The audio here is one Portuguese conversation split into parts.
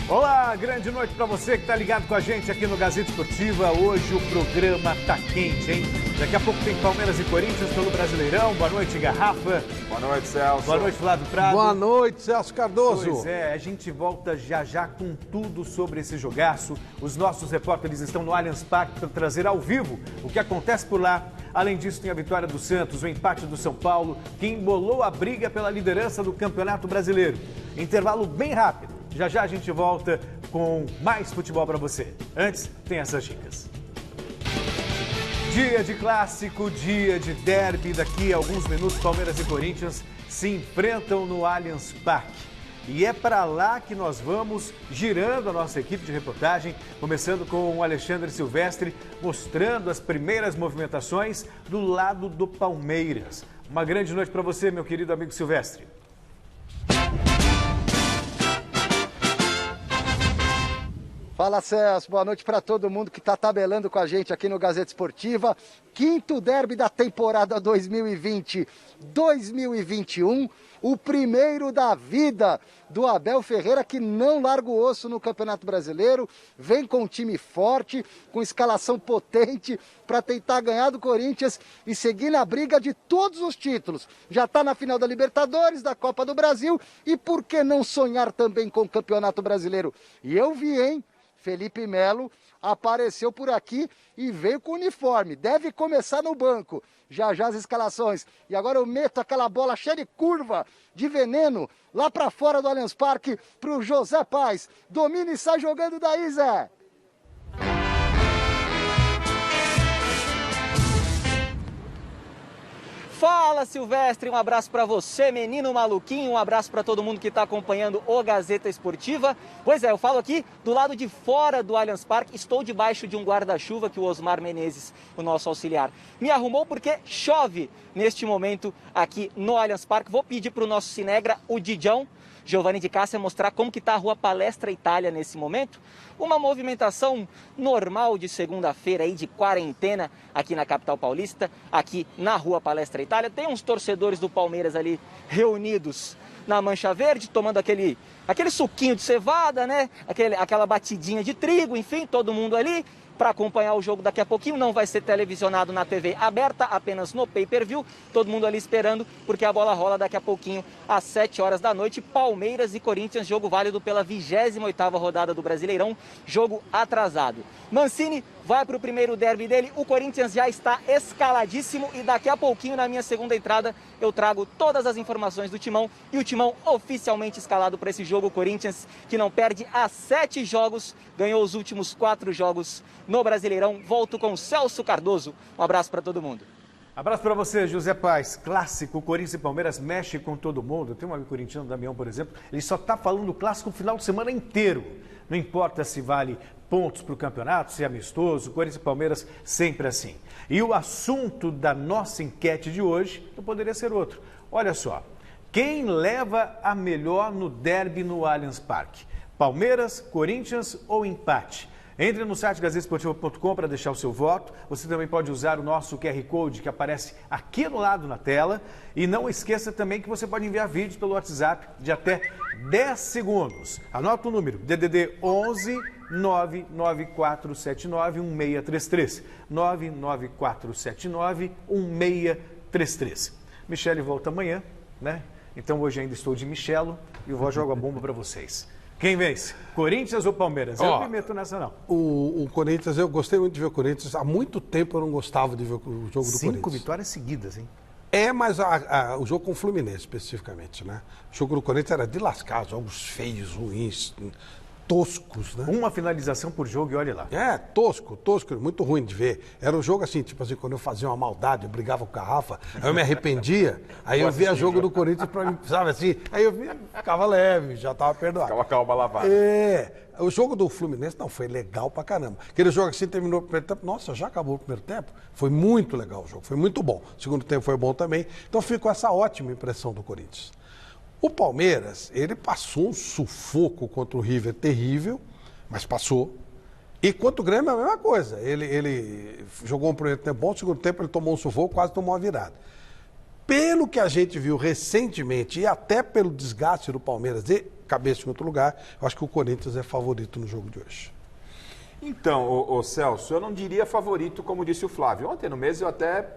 Olá, grande noite para você que está ligado com a gente aqui no Gazeta Esportiva. Hoje o programa tá quente, hein? Daqui a pouco tem Palmeiras e Corinthians pelo Brasileirão. Boa noite, Garrafa. Boa noite, Celso. Boa noite, Flávio Prado. Boa noite, Celso Cardoso. Pois é, a gente volta já com tudo sobre esse jogaço. Os nossos repórteres estão no Allianz Parque para trazer ao vivo o que acontece por lá. Além disso, tem a vitória do Santos, o empate do São Paulo, que embolou a briga pela liderança do Campeonato Brasileiro. Intervalo bem rápido. Já a gente volta com mais futebol para você. Antes, tem essas dicas. Dia de clássico, dia de derby. Daqui a alguns minutos, Palmeiras e Corinthians se enfrentam no Allianz Parque. E é para lá que nós vamos, girando a nossa equipe de reportagem, começando com o Alexandre Silvestre, mostrando as primeiras movimentações do lado do Palmeiras. Uma grande noite para você, meu querido amigo Silvestre. Fala, Celso. Boa noite para todo mundo que está tabelando com a gente aqui no Gazeta Esportiva. Quinto derby da temporada 2020-2021. O primeiro da vida do Abel Ferreira, que não larga o osso no Campeonato Brasileiro. Vem com um time forte, com escalação potente para tentar ganhar do Corinthians e seguir na briga de todos os títulos. Já está na final da Libertadores, da Copa do Brasil e por que não sonhar também com o Campeonato Brasileiro? E eu vi, hein? Felipe Melo apareceu por aqui e veio com o uniforme. Deve começar no banco. Já as escalações. E agora eu meto aquela bola cheia de curva, de veneno, lá para fora do Allianz Parque, pro José Paz. Domina e sai jogando daí, Zé. Fala, Silvestre, um abraço para você, menino maluquinho, um abraço para todo mundo que está acompanhando o Gazeta Esportiva. Pois é, eu falo aqui do lado de fora do Allianz Parque, estou debaixo de um guarda-chuva que o Osmar Menezes, o nosso auxiliar, me arrumou porque chove neste momento aqui no Allianz Parque. Vou pedir para o nosso cinegra, o Didião, Giovanni de Cássia, mostrar como que está a Rua Palestra Itália nesse momento. Uma movimentação normal de segunda-feira aí de quarentena aqui na capital paulista, aqui na Rua Palestra Itália. Tem uns torcedores do Palmeiras ali reunidos na Mancha Verde, tomando aquele suquinho de cevada, né? Aquela batidinha de trigo, enfim, todo mundo ali para acompanhar o jogo daqui a pouquinho. Não vai ser televisionado na TV aberta, apenas no pay-per-view. Todo mundo ali esperando, porque a bola rola daqui a pouquinho, às 7 horas da noite. Palmeiras e Corinthians, jogo válido pela 28ª rodada do Brasileirão, jogo atrasado. Mancini vai para o primeiro derby dele, o Corinthians já está escaladíssimo e daqui a pouquinho, na minha segunda entrada, eu trago todas as informações do Timão e o Timão oficialmente escalado para esse jogo. O Corinthians, que não perde há 7 jogos, ganhou os últimos 4 jogos no Brasileirão. Volto com o Celso Cardoso. Um abraço para todo mundo. Abraço para você, José Paz. Clássico, Corinthians e Palmeiras mexe com todo mundo. Tem um amigo corintiano, Damião, por exemplo, ele só está falando do clássico o final de semana inteiro. Não importa se vale pontos para o campeonato, se é amistoso, Corinthians e Palmeiras sempre assim. E o assunto da nossa enquete de hoje não poderia ser outro. Olha só, quem leva a melhor no derby no Allianz Parque? Palmeiras, Corinthians ou empate? Entre no site gazetesportiva.com para deixar o seu voto. Você também pode usar o nosso QR Code que aparece aqui no lado na tela. E não esqueça também que você pode enviar vídeos pelo WhatsApp de até 10 segundos. Anota o número, DDD 11 99479 1633. 99479 1633. Michele volta amanhã, né? Então hoje ainda estou de Michelo e eu vou jogar a bomba para vocês. Quem vence? Corinthians ou Palmeiras? Eu não me meto nessa, não. O Corinthians, eu gostei muito de ver o Corinthians. Há muito tempo eu não gostava de ver o jogo do Corinthians. 5 vitórias seguidas, hein? É, mas o jogo com o Fluminense, especificamente, né? O jogo do Corinthians era de lascar, jogos feios, ruins, toscos, né? Uma finalização por jogo e olha lá. É, tosco, muito ruim de ver. Era um jogo assim, tipo assim, quando eu fazia uma maldade, eu brigava com Garrafa, aí eu me arrependia, aí eu via jogo do Corinthians pra mim, sabe assim, aí eu ficava leve, já tava perdoado. Ficava calma lavada. É, o jogo do Fluminense, não, foi legal pra caramba. Aquele jogo assim, terminou o primeiro tempo, nossa, já acabou o primeiro tempo? Foi muito legal o jogo, foi muito bom. O segundo tempo foi bom também, então fico com essa ótima impressão do Corinthians. O Palmeiras, ele passou um sufoco contra o River terrível, mas passou. E contra o Grêmio é a mesma coisa. Ele jogou um primeiro tempo bom, no segundo tempo ele tomou um sufoco, quase tomou uma virada. Pelo que a gente viu recentemente, e até pelo desgaste do Palmeiras, e cabeça em outro lugar. Eu acho que o Corinthians é favorito no jogo de hoje. Então, ô Celso, eu não diria favorito, como disse o Flávio. Ontem no mês eu até,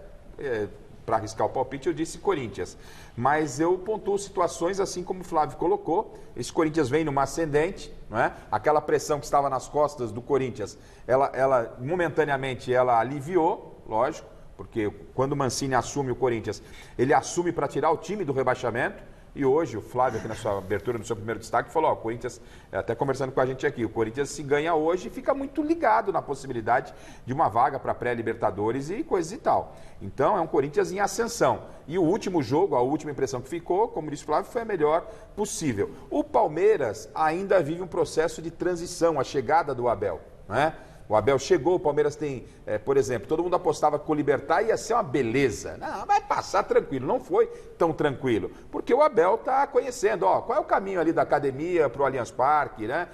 para arriscar o palpite, eu disse Corinthians. Mas eu pontuo situações assim como o Flávio colocou. Esse Corinthians vem numa ascendente, não é? Aquela pressão que estava nas costas do Corinthians, ela momentaneamente ela aliviou, lógico, porque quando o Mancini assume o Corinthians, ele assume para tirar o time do rebaixamento. E hoje, o Flávio, aqui na sua abertura, no seu primeiro destaque, falou, ó, o Corinthians, até conversando com a gente aqui, o Corinthians se ganha hoje fica muito ligado na possibilidade de uma vaga para pré-Libertadores e coisas e tal. Então, é um Corinthians em ascensão. E o último jogo, a última impressão que ficou, como disse o Flávio, foi a melhor possível. O Palmeiras ainda vive um processo de transição, a chegada do Abel, não é? O Abel chegou, o Palmeiras tem, por exemplo, todo mundo apostava que o Libertad ia ser uma beleza. Não, vai passar tranquilo. Não foi tão tranquilo, porque o Abel está conhecendo, ó, qual é o caminho ali da academia para o Allianz Parque, né?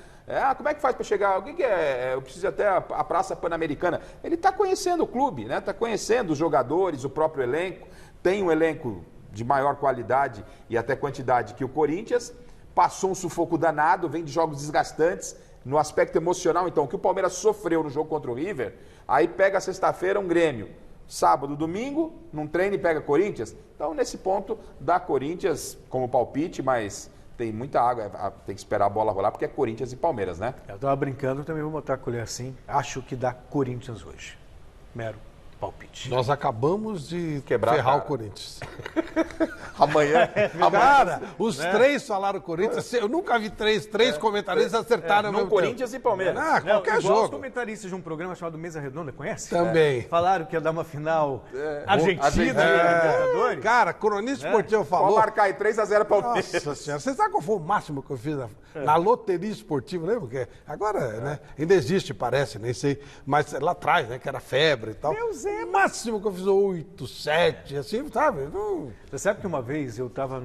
Como é que faz para chegar? O que é? Eu preciso ir até a Praça Pan-Americana. Ele está conhecendo o clube, né? Está conhecendo os jogadores, o próprio elenco. Tem um elenco de maior qualidade e até quantidade que o Corinthians. Passou um sufoco danado, vem de jogos desgastantes. No aspecto emocional, então, o que o Palmeiras sofreu no jogo contra o River, aí pega sexta-feira um Grêmio, sábado, domingo, não treina e pega Corinthians. Então, nesse ponto, dá Corinthians como palpite, mas tem muita água, tem que esperar a bola rolar, porque é Corinthians e Palmeiras, né? Eu estava brincando, também vou botar a colher assim. Acho que dá Corinthians hoje. Mero palpite. Nós acabamos de Quebrar, ferrar cara. o Corinthians. Amanhã. Cara, os três falaram Corinthians. Eu nunca vi três comentaristas acertaram No Corinthians e Palmeiras. Ah, qualquer igual os jogo. comentaristas de um programa chamado Mesa Redonda, conhece? Também. Falaram que ia dar uma final Argentina e Argentina. Libertadores. Cara, cronista esportivo Pode falou. marcar aí 3-0 Palmeiras. Nossa senhora, você sabe qual foi o máximo que eu fiz na loteria esportiva, lembra? Porque agora, né, ainda existe, parece, nem sei, mas lá atrás, né, que era febre e tal. O máximo que eu fiz 8, 7, assim, sabe? Não... Você sabe que uma vez eu estava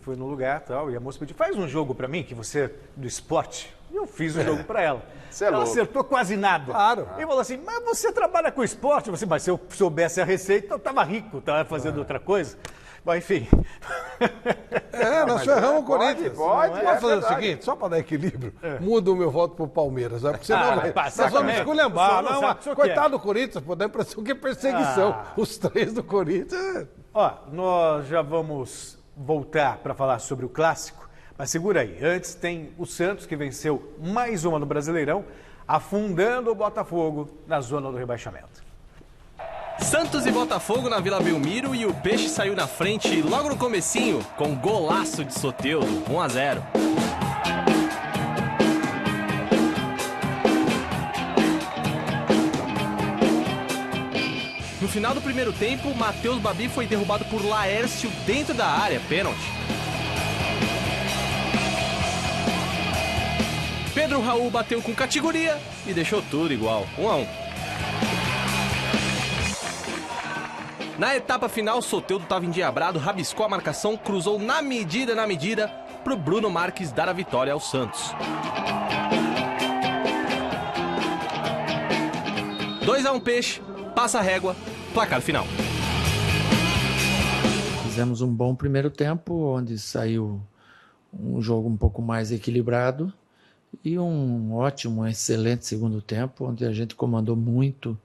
fui no lugar e tal, e a moça pediu, faz um jogo pra mim, que você é do esporte. E eu fiz o jogo pra ela. Ela louco. acertou quase nada. Claro. E falou assim, mas você trabalha com esporte? Mas se eu soubesse a receita, eu tava rico, tava fazendo outra coisa. Bom, enfim. Nós ferramos o Corinthians. pode, Vamos fazer o seguinte, só para dar equilíbrio, muda o meu voto pro Palmeiras, né? Porque senão nós vamos esculhambar. Coitado do Corinthians, pô, dá a impressão que é perseguição. Os três do Corinthians. Ó, nós já vamos voltar para falar sobre o clássico, mas segura aí. Antes tem o Santos, que venceu mais uma no Brasileirão, afundando o Botafogo na zona do rebaixamento. Santos e Botafogo na Vila Belmiro e o Peixe saiu na frente logo no comecinho com um golaço de Soteldo, 1-0. No final do primeiro tempo, Matheus Babi foi derrubado por Laércio dentro da área, pênalti. Pedro Raul bateu com categoria e deixou tudo igual, 1-1. Na etapa final, Soteldo estava endiabrado, rabiscou a marcação, cruzou na medida, para o Bruno Marques dar a vitória ao Santos. 2-1 Peixe, passa a régua, placar final. Fizemos um bom primeiro tempo, onde saiu um jogo um pouco mais equilibrado e um ótimo, excelente segundo tempo, onde a gente comandou muito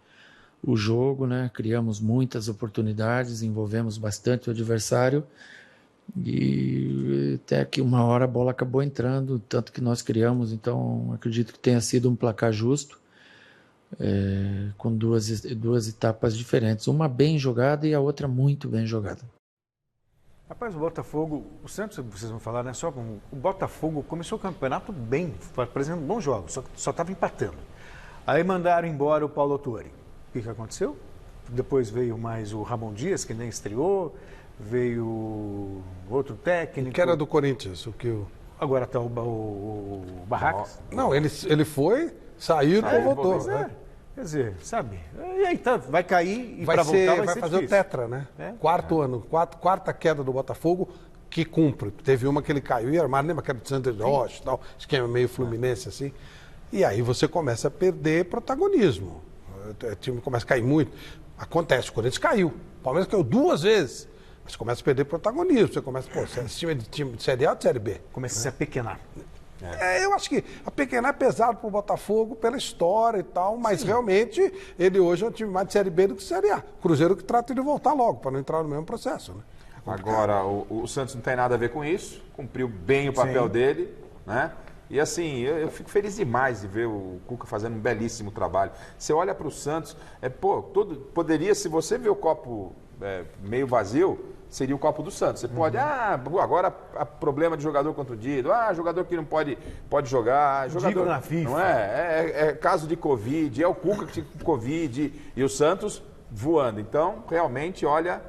o jogo, né? Criamos muitas oportunidades, envolvemos bastante o adversário e até que uma hora a bola acabou entrando, tanto que nós criamos, então acredito que tenha sido um placar justo, com duas etapas diferentes, uma bem jogada e a outra muito bem jogada. Rapaz, o Botafogo, o Santos, vocês vão falar, né? Só como o Botafogo começou o campeonato bem, apresentando bons jogos, só estava empatando. Aí mandaram embora o Paulo Autuori. O que aconteceu? Depois veio mais o Ramon Dias, que nem estreou, veio outro técnico. Que era do Corinthians, o que o... Agora está o Barracas. Não, ele foi, saiu e não voltou. Pois é. Quer dizer, sabe? E aí tá, vai cair e para voltar vai ser fazer difícil. o tetra, né? Quarto ano, quarta queda do Botafogo, que cumpre. Teve uma que ele caiu e armaram, lembra que era de Santa Rocha e tal, esquema meio Fluminense assim. E aí você começa a perder protagonismo. O time começa a cair muito. Acontece, o Corinthians caiu. O Palmeiras caiu 2 vezes. Você começa a perder protagonismo, você começa, pô, esse time de Série A ou de Série B? Começa a se apequenar. Eu acho que a pequenar é pesado pro Botafogo pela história e tal, mas realmente ele hoje é um time mais de Série B do que Série A. Cruzeiro que trata de voltar logo, para não entrar no mesmo processo, né? Agora, o Santos não tem nada a ver com isso, cumpriu bem o papel dele, né? E assim, eu fico feliz demais de ver o Cuca fazendo um belíssimo trabalho. Você olha para o Santos, poderia, se você ver o copo meio vazio, seria o copo do Santos. Você pode, agora há problema de jogador contundido, jogador que não pode jogar, jogador na FIFA. Não é caso de Covid, é o Cuca que tinha Covid e o Santos voando. Então, realmente, olha...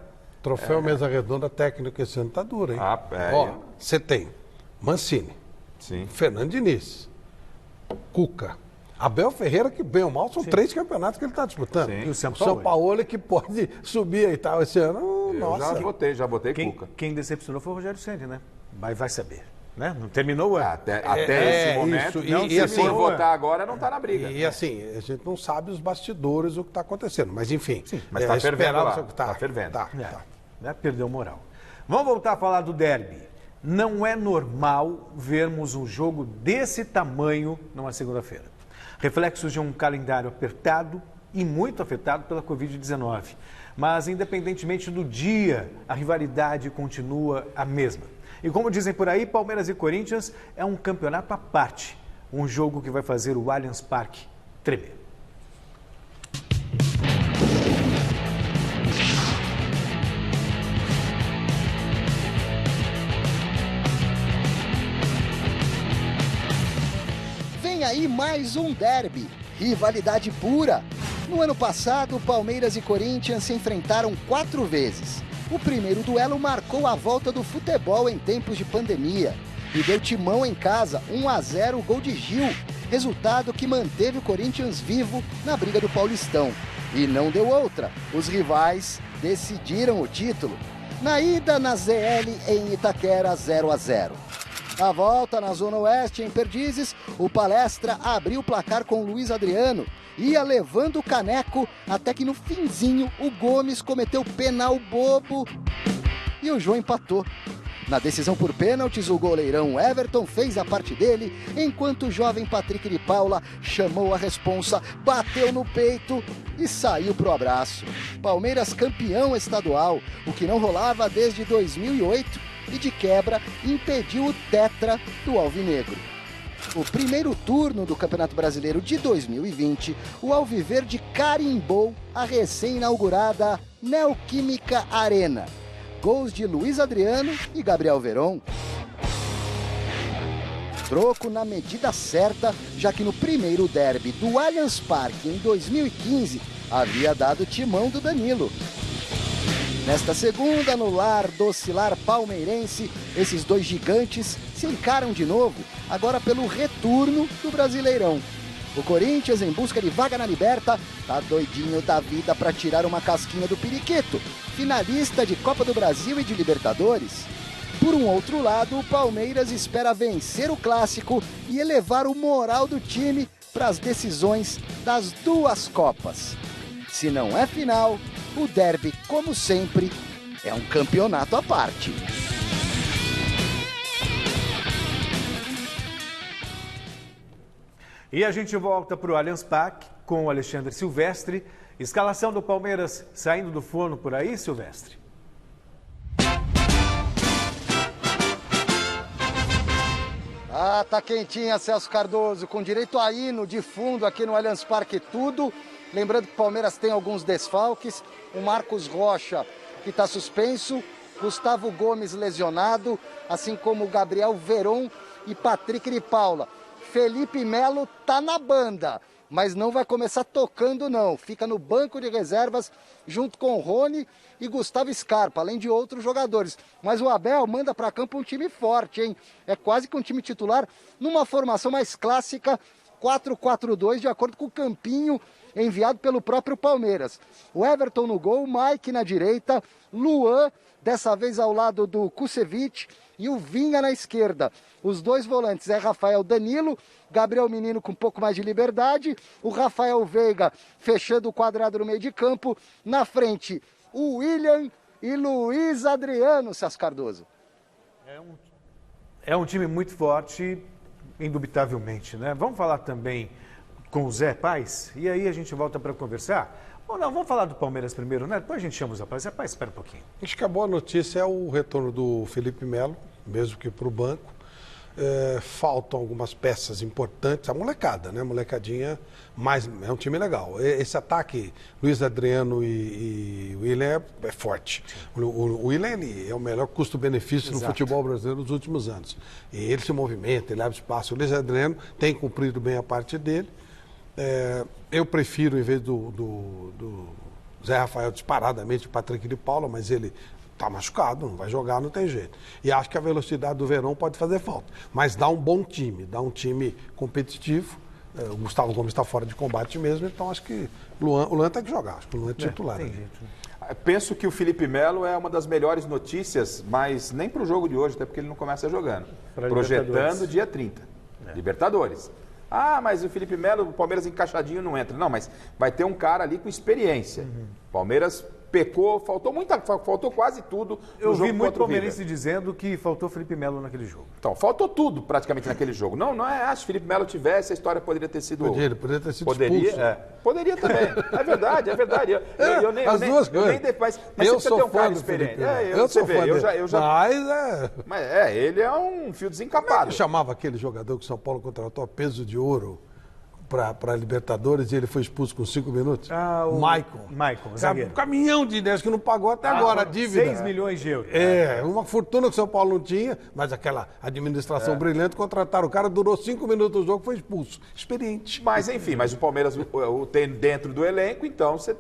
Troféu Mesa Redonda técnico esse ano tá duro, hein? Você tem Mancini, sim. Fernando Diniz, Cuca, Abel Ferreira, que bem ou mal são 3 campeonatos que ele está disputando. Sim. E o São Paulo que pode subir aí tal esse ano. Nossa. Já botei Cuca. Quem decepcionou foi o Rogério Ceni, né? Mas vai saber. Né? Não terminou o ano. Até esse momento. Isso. Se assim, for votar agora, não está na briga. E assim, a gente não sabe os bastidores, o que está acontecendo. Mas enfim. Sim, mas está fervendo lá. Está fervendo. Perdeu moral. Vamos voltar a falar do derby. Não é normal vermos um jogo desse tamanho numa segunda-feira. Reflexos de um calendário apertado e muito afetado pela Covid-19. Mas, independentemente do dia, a rivalidade continua a mesma. E como dizem por aí, Palmeiras e Corinthians é um campeonato à parte. Um jogo que vai fazer o Allianz Parque tremer. Vem aí mais um derby, rivalidade pura. No ano passado, Palmeiras e Corinthians se enfrentaram 4 vezes. O primeiro duelo marcou a volta do futebol em tempos de pandemia e deu timão em casa, 1-0, gol de Gil, resultado que manteve o Corinthians vivo na briga do Paulistão. E não deu outra, os rivais decidiram o título. Na ida na ZL em Itaquera, 0-0. Na volta na Zona Oeste, em Perdizes, o Palestra abriu o placar com o Luiz Adriano, ia levando o caneco, até que no finzinho o Gomes cometeu penal bobo e o João empatou. Na decisão por pênaltis, o goleirão Everton fez a parte dele, enquanto o jovem Patrick de Paula chamou a responsa, bateu no peito e saiu pro abraço. Palmeiras campeão estadual, o que não rolava desde 2008 e de quebra impediu o tetra do Alvinegro. O primeiro turno do Campeonato Brasileiro de 2020, o Alviverde carimbou a recém-inaugurada Neoquímica Arena. Gols de Luiz Adriano e Gabriel Veron. Troco na medida certa, já que no primeiro derby do Allianz Parque em 2015 havia dado timão do Danilo. Nesta segunda, no lar do Oscilar palmeirense, esses dois gigantes se encaram de novo, agora pelo retorno do Brasileirão. O Corinthians, em busca de vaga na Liberta, tá doidinho da vida para tirar uma casquinha do periquito, finalista de Copa do Brasil e de Libertadores. Por um outro lado, o Palmeiras espera vencer o Clássico e elevar o moral do time para as decisões das 2 Copas. Se não é final, o derby, como sempre, é um campeonato à parte. E a gente volta para o Allianz Parque com o Alexandre Silvestre. Escalação do Palmeiras saindo do forno por aí, Silvestre? Tá quentinha, Celso Cardoso, com direito a hino de fundo aqui no Allianz Parque tudo. Lembrando que o Palmeiras tem alguns desfalques, o Marcos Rocha, que está suspenso, Gustavo Gomes lesionado, assim como o Gabriel Veron e Patrick de Paula. Felipe Melo tá na banda, mas não vai começar tocando não, fica no banco de reservas junto com o Rony e Gustavo Scarpa, além de outros jogadores. Mas o Abel manda para campo um time forte, hein? É quase que um time titular numa formação mais clássica, 4-4-2, de acordo com o campinho enviado pelo próprio Palmeiras. O Everton no gol, Mike na direita, Luan, dessa vez ao lado do Kusevich, e o Vinha na esquerda. Os dois volantes é Rafael Danilo, Gabriel Menino com um pouco mais de liberdade, o Rafael Veiga fechando o quadrado no meio de campo, na frente o William e Luiz Adriano, Celso Cardoso. É um time muito forte, indubitavelmente, né? Vamos falar também com o Zé Paz, e aí a gente volta para conversar? Ou não, vamos falar do Palmeiras primeiro, né? Depois a gente chama o Zé Paz. Zé Paz, espera um pouquinho. Acho que a boa notícia é o retorno do Felipe Melo, mesmo que para o banco. Faltam algumas peças importantes, a molecada, né? Molecadinha, mas é um time legal. Esse ataque, Luiz Adriano e Willian é forte. O Willian ele é o melhor custo-benefício no futebol brasileiro nos últimos anos. E ele se movimenta, ele abre espaço. O Luiz Adriano tem cumprido bem a parte dele. Eu prefiro, em vez do Zé Rafael, disparadamente, o Patrick de Paula, mas ele está machucado, não vai jogar, não tem jeito. E acho que a velocidade do Verón pode fazer falta. Mas dá um bom time, dá um time competitivo. O Gustavo Gomes está fora de combate mesmo, então acho que o Luan tem que jogar, acho que o Luan é titular. Tem jeito, né? Penso que o Felipe Melo é uma das melhores notícias, mas nem para o jogo de hoje, até porque ele não começa jogando. Projetando dia 30. Libertadores. Ah, mas o Felipe Melo, o Palmeiras encaixadinho não entra. Não, mas vai ter um cara ali com experiência. Palmeiras pecou, faltou quase tudo no Eu jogo vi muito contra o River. palmeirense dizendo que faltou Felipe Melo naquele jogo. Então, faltou tudo praticamente naquele jogo. Não é, se Felipe Melo tivesse, a história poderia ter sido... Poderia ter sido expulso. Poderia também. É verdade. As duas coisas. Mas eu você sou ter um fã cara do experiente. Felipe Melo. Eu sou fã dele. Mas ele é um fio desencapado. Ele chamava aquele jogador que o São Paulo contratou a peso de ouro para Libertadores e ele foi expulso com 5 minutos? Maicon, zagueiro. Um caminhão de ideias que não pagou até agora a dívida. 6 milhões de euros. Uma fortuna que o São Paulo não tinha, mas aquela administração brilhante, contrataram o cara, durou 5 minutos do jogo, foi expulso. Experiente. Mas enfim, mas o Palmeiras o tem dentro do elenco, então você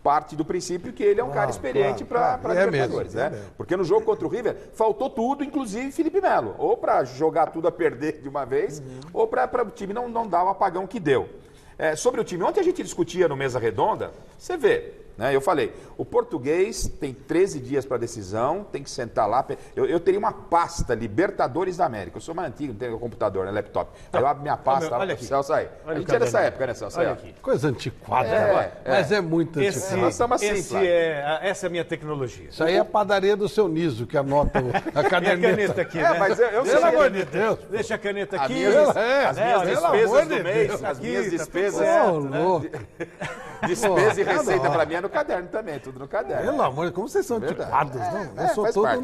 parte do princípio que ele é um cara experiente para Libertadores, né? Porque no jogo contra o River faltou tudo, inclusive Felipe Melo. Ou para jogar tudo a perder de uma vez, ou para o time não dar o apagão que deu. Sobre o time, ontem a gente discutia no Mesa Redonda, você vê, né? Eu falei, o português tem 13 dias para decisão, tem que sentar lá. Eu teria uma pasta Libertadores da América. Eu sou mais antigo, não tenho computador, né, laptop. Aí eu abro minha pasta, olha aqui. Celso aí. A gente é dessa época, né, Celso? Olha aqui. Coisa antiquada, mas é muito antiquada. Nós estamos assim, Essa é a minha tecnologia. Isso aí é a padaria do seu Niso, que anota a caderneta. Caneta aqui, né? Mas eu Pelo amor de Deus. Deixa a caneta aqui. As minhas despesas do mês, as minhas despesas... Despesa e receita para mim é no caderno também, tudo no caderno. Pelo amor de Deus, como vocês são antiquados, não? Eu sou todo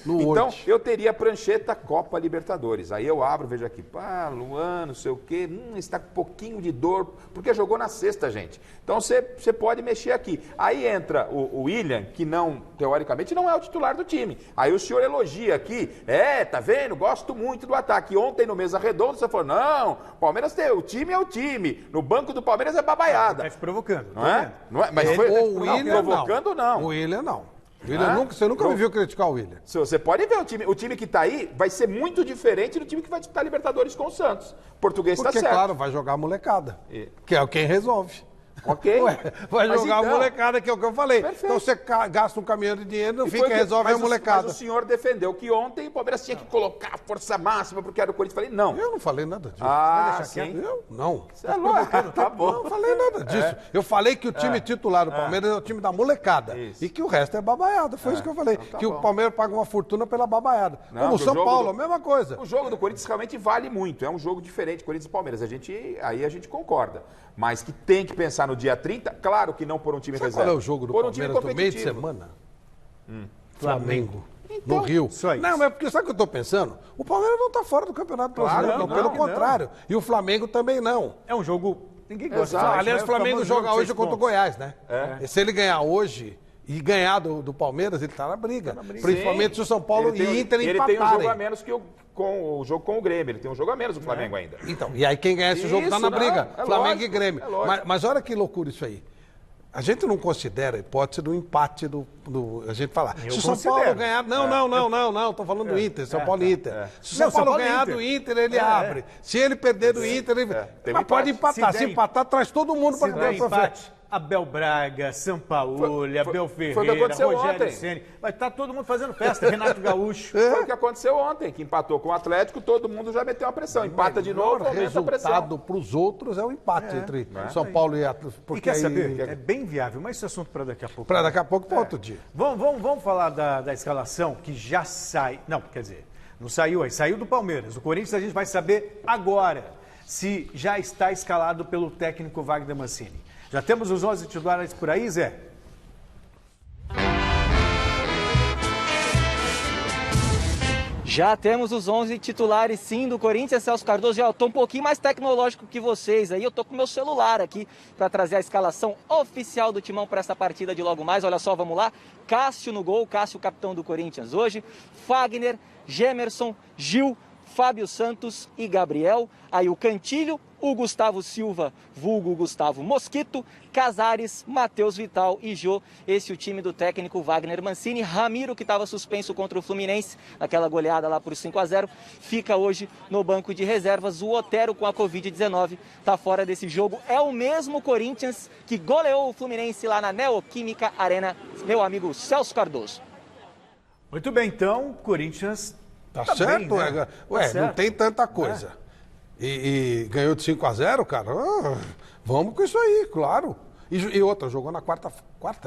no Então, Word. eu teria a prancheta Copa Libertadores. Aí eu abro, vejo aqui, Luan, não sei o quê, está com um pouquinho de dor, porque jogou na sexta, gente. Então, você pode mexer aqui. Aí entra o Willian, que não, teoricamente, não é o titular do time. Aí o senhor elogia aqui, tá vendo? Gosto muito do ataque. Ontem, no Mesa Redonda, você falou, não, Palmeiras o time é o time. No banco do Palmeiras é babaiada. Tá te provocando. Não é? Mas foi O Willian provocando, não. O Willian não. Você nunca me viu criticar o Willian. Você pode ver o time que está aí vai ser muito diferente do time que vai disputar Libertadores com o Santos. O português está certo. Porque, claro, vai jogar a molecada, que é quem resolve. Ok. Vai Mas jogar então, a molecada, que é o que eu falei. Perfeito. Então você gasta um caminhão de dinheiro, não E fica foi e resolve a molecada. Mas o senhor defendeu que ontem o Palmeiras tinha que colocar a força máxima porque era o Corinthians. Falei, não. Eu não falei nada disso. Sim. Eu? Não. Você é louco. Tá bom. Eu não falei nada disso. Eu falei que o time titular do Palmeiras é o time da molecada. Isso. E que o resto é babaiada. Foi isso que eu falei. Então tá que bom. o Palmeiras paga uma fortuna pela babaiada. Não, Como o do São jogo Paulo, do- a mesma coisa. O jogo do Corinthians realmente vale muito. É um jogo diferente, Corinthians e Palmeiras. Aí a gente concorda. Mas que tem que pensar no dia 30, claro que não por um time Sabe reserva. qual é o jogo do por um time Palmeiras do meio de competitivo. semana? Flamengo. Então, no Rio. só isso. Não, mas porque sabe o que eu estou pensando? O Palmeiras não está fora do Campeonato Brasileiro, não, pelo não. contrário. E o Flamengo também não. É um jogo... Ninguém gosta Exato. de falar, Aliás, o né? Flamengo famoso joga jogo de hoje 6 contra o pontos. Goiás, né? E se ele ganhar hoje e ganhar do Palmeiras, ele está na briga. Principalmente se o São Paulo e Inter Ele empatarem. tem um jogo a menos que o jogo com o Grêmio. Ele tem um jogo a menos o Flamengo ainda. Então, e aí quem ganhar esse jogo está Isso, na briga. não, é Flamengo lógico, e Grêmio. é lógico. Mas olha que loucura isso aí. A gente não considera a hipótese do empate a gente falar. Se o São considero. Paulo ganhar. Não. Estou falando do Inter, São Paulo e Inter. Se o São Não, São Paulo Paulo e ganhar Inter. do Inter, ele abre. Se ele perder do Inter, ele. Tem um Mas pode empate. empatar. Se Se der- empatar, traz todo mundo Se der para empate, Abel Braga, Sampaoli, Abel Ferreira, foi o que aconteceu Rogério ontem. Ceni. Vai estar todo mundo fazendo festa, Renato Gaúcho. Foi o que aconteceu ontem, que empatou com o Atlético, todo mundo já meteu uma pressão. Empata de novo, O aumenta a pressão. resultado para os outros é o empate entre São Paulo e Atlético. E quer saber? É bem viável, mas esse assunto para daqui a pouco. Para daqui a pouco, para outro dia. Vamos falar da escalação que já sai. Não, quer dizer, não saiu aí, saiu do Palmeiras. O Corinthians a gente vai saber agora se já está escalado pelo técnico Wagner Mancini. Já temos os 11 titulares por aí, Zé? Já temos os 11 titulares, sim, do Corinthians. Celso Cardoso, já estou um pouquinho mais tecnológico que vocês aí. Eu estou com meu celular aqui para trazer a escalação oficial do Timão para essa partida de logo mais. Olha só, vamos lá. Cássio no gol, Cássio capitão do Corinthians hoje. Fagner, Gemerson, Gil, Fábio Santos e Gabriel. Aí o Cantilho, o Gustavo Silva, vulgo Gustavo Mosquito, Casares, Matheus Vital e Jô. Esse é o time do técnico Wagner Mancini. Ramiro, que estava suspenso contra o Fluminense, naquela goleada lá por 5-0, fica hoje no banco de reservas. O Otero, com a Covid-19, está fora desse jogo. É o mesmo Corinthians que goleou o Fluminense lá na Neoquímica Arena, meu amigo Celso Cardoso. Muito bem, então, Corinthians... Tá certo? Bem, né? Ué, certo. não tem tanta coisa. E ganhou de 5-0, cara? Vamos com isso aí, claro. E outra, jogou na quarta,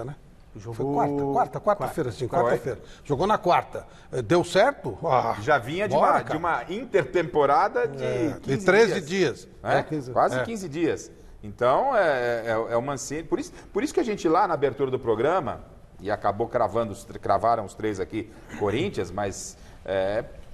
né? Jogou... Foi quarta-feira, sim, quarta-feira. Jogou na quarta. Deu certo? Já vinha de uma intertemporada de 15 13 dias. Quase 15 dias. Então, é o Mancini. Por isso que a gente lá na abertura do programa, e acabou cravaram os três aqui, Corinthians, mas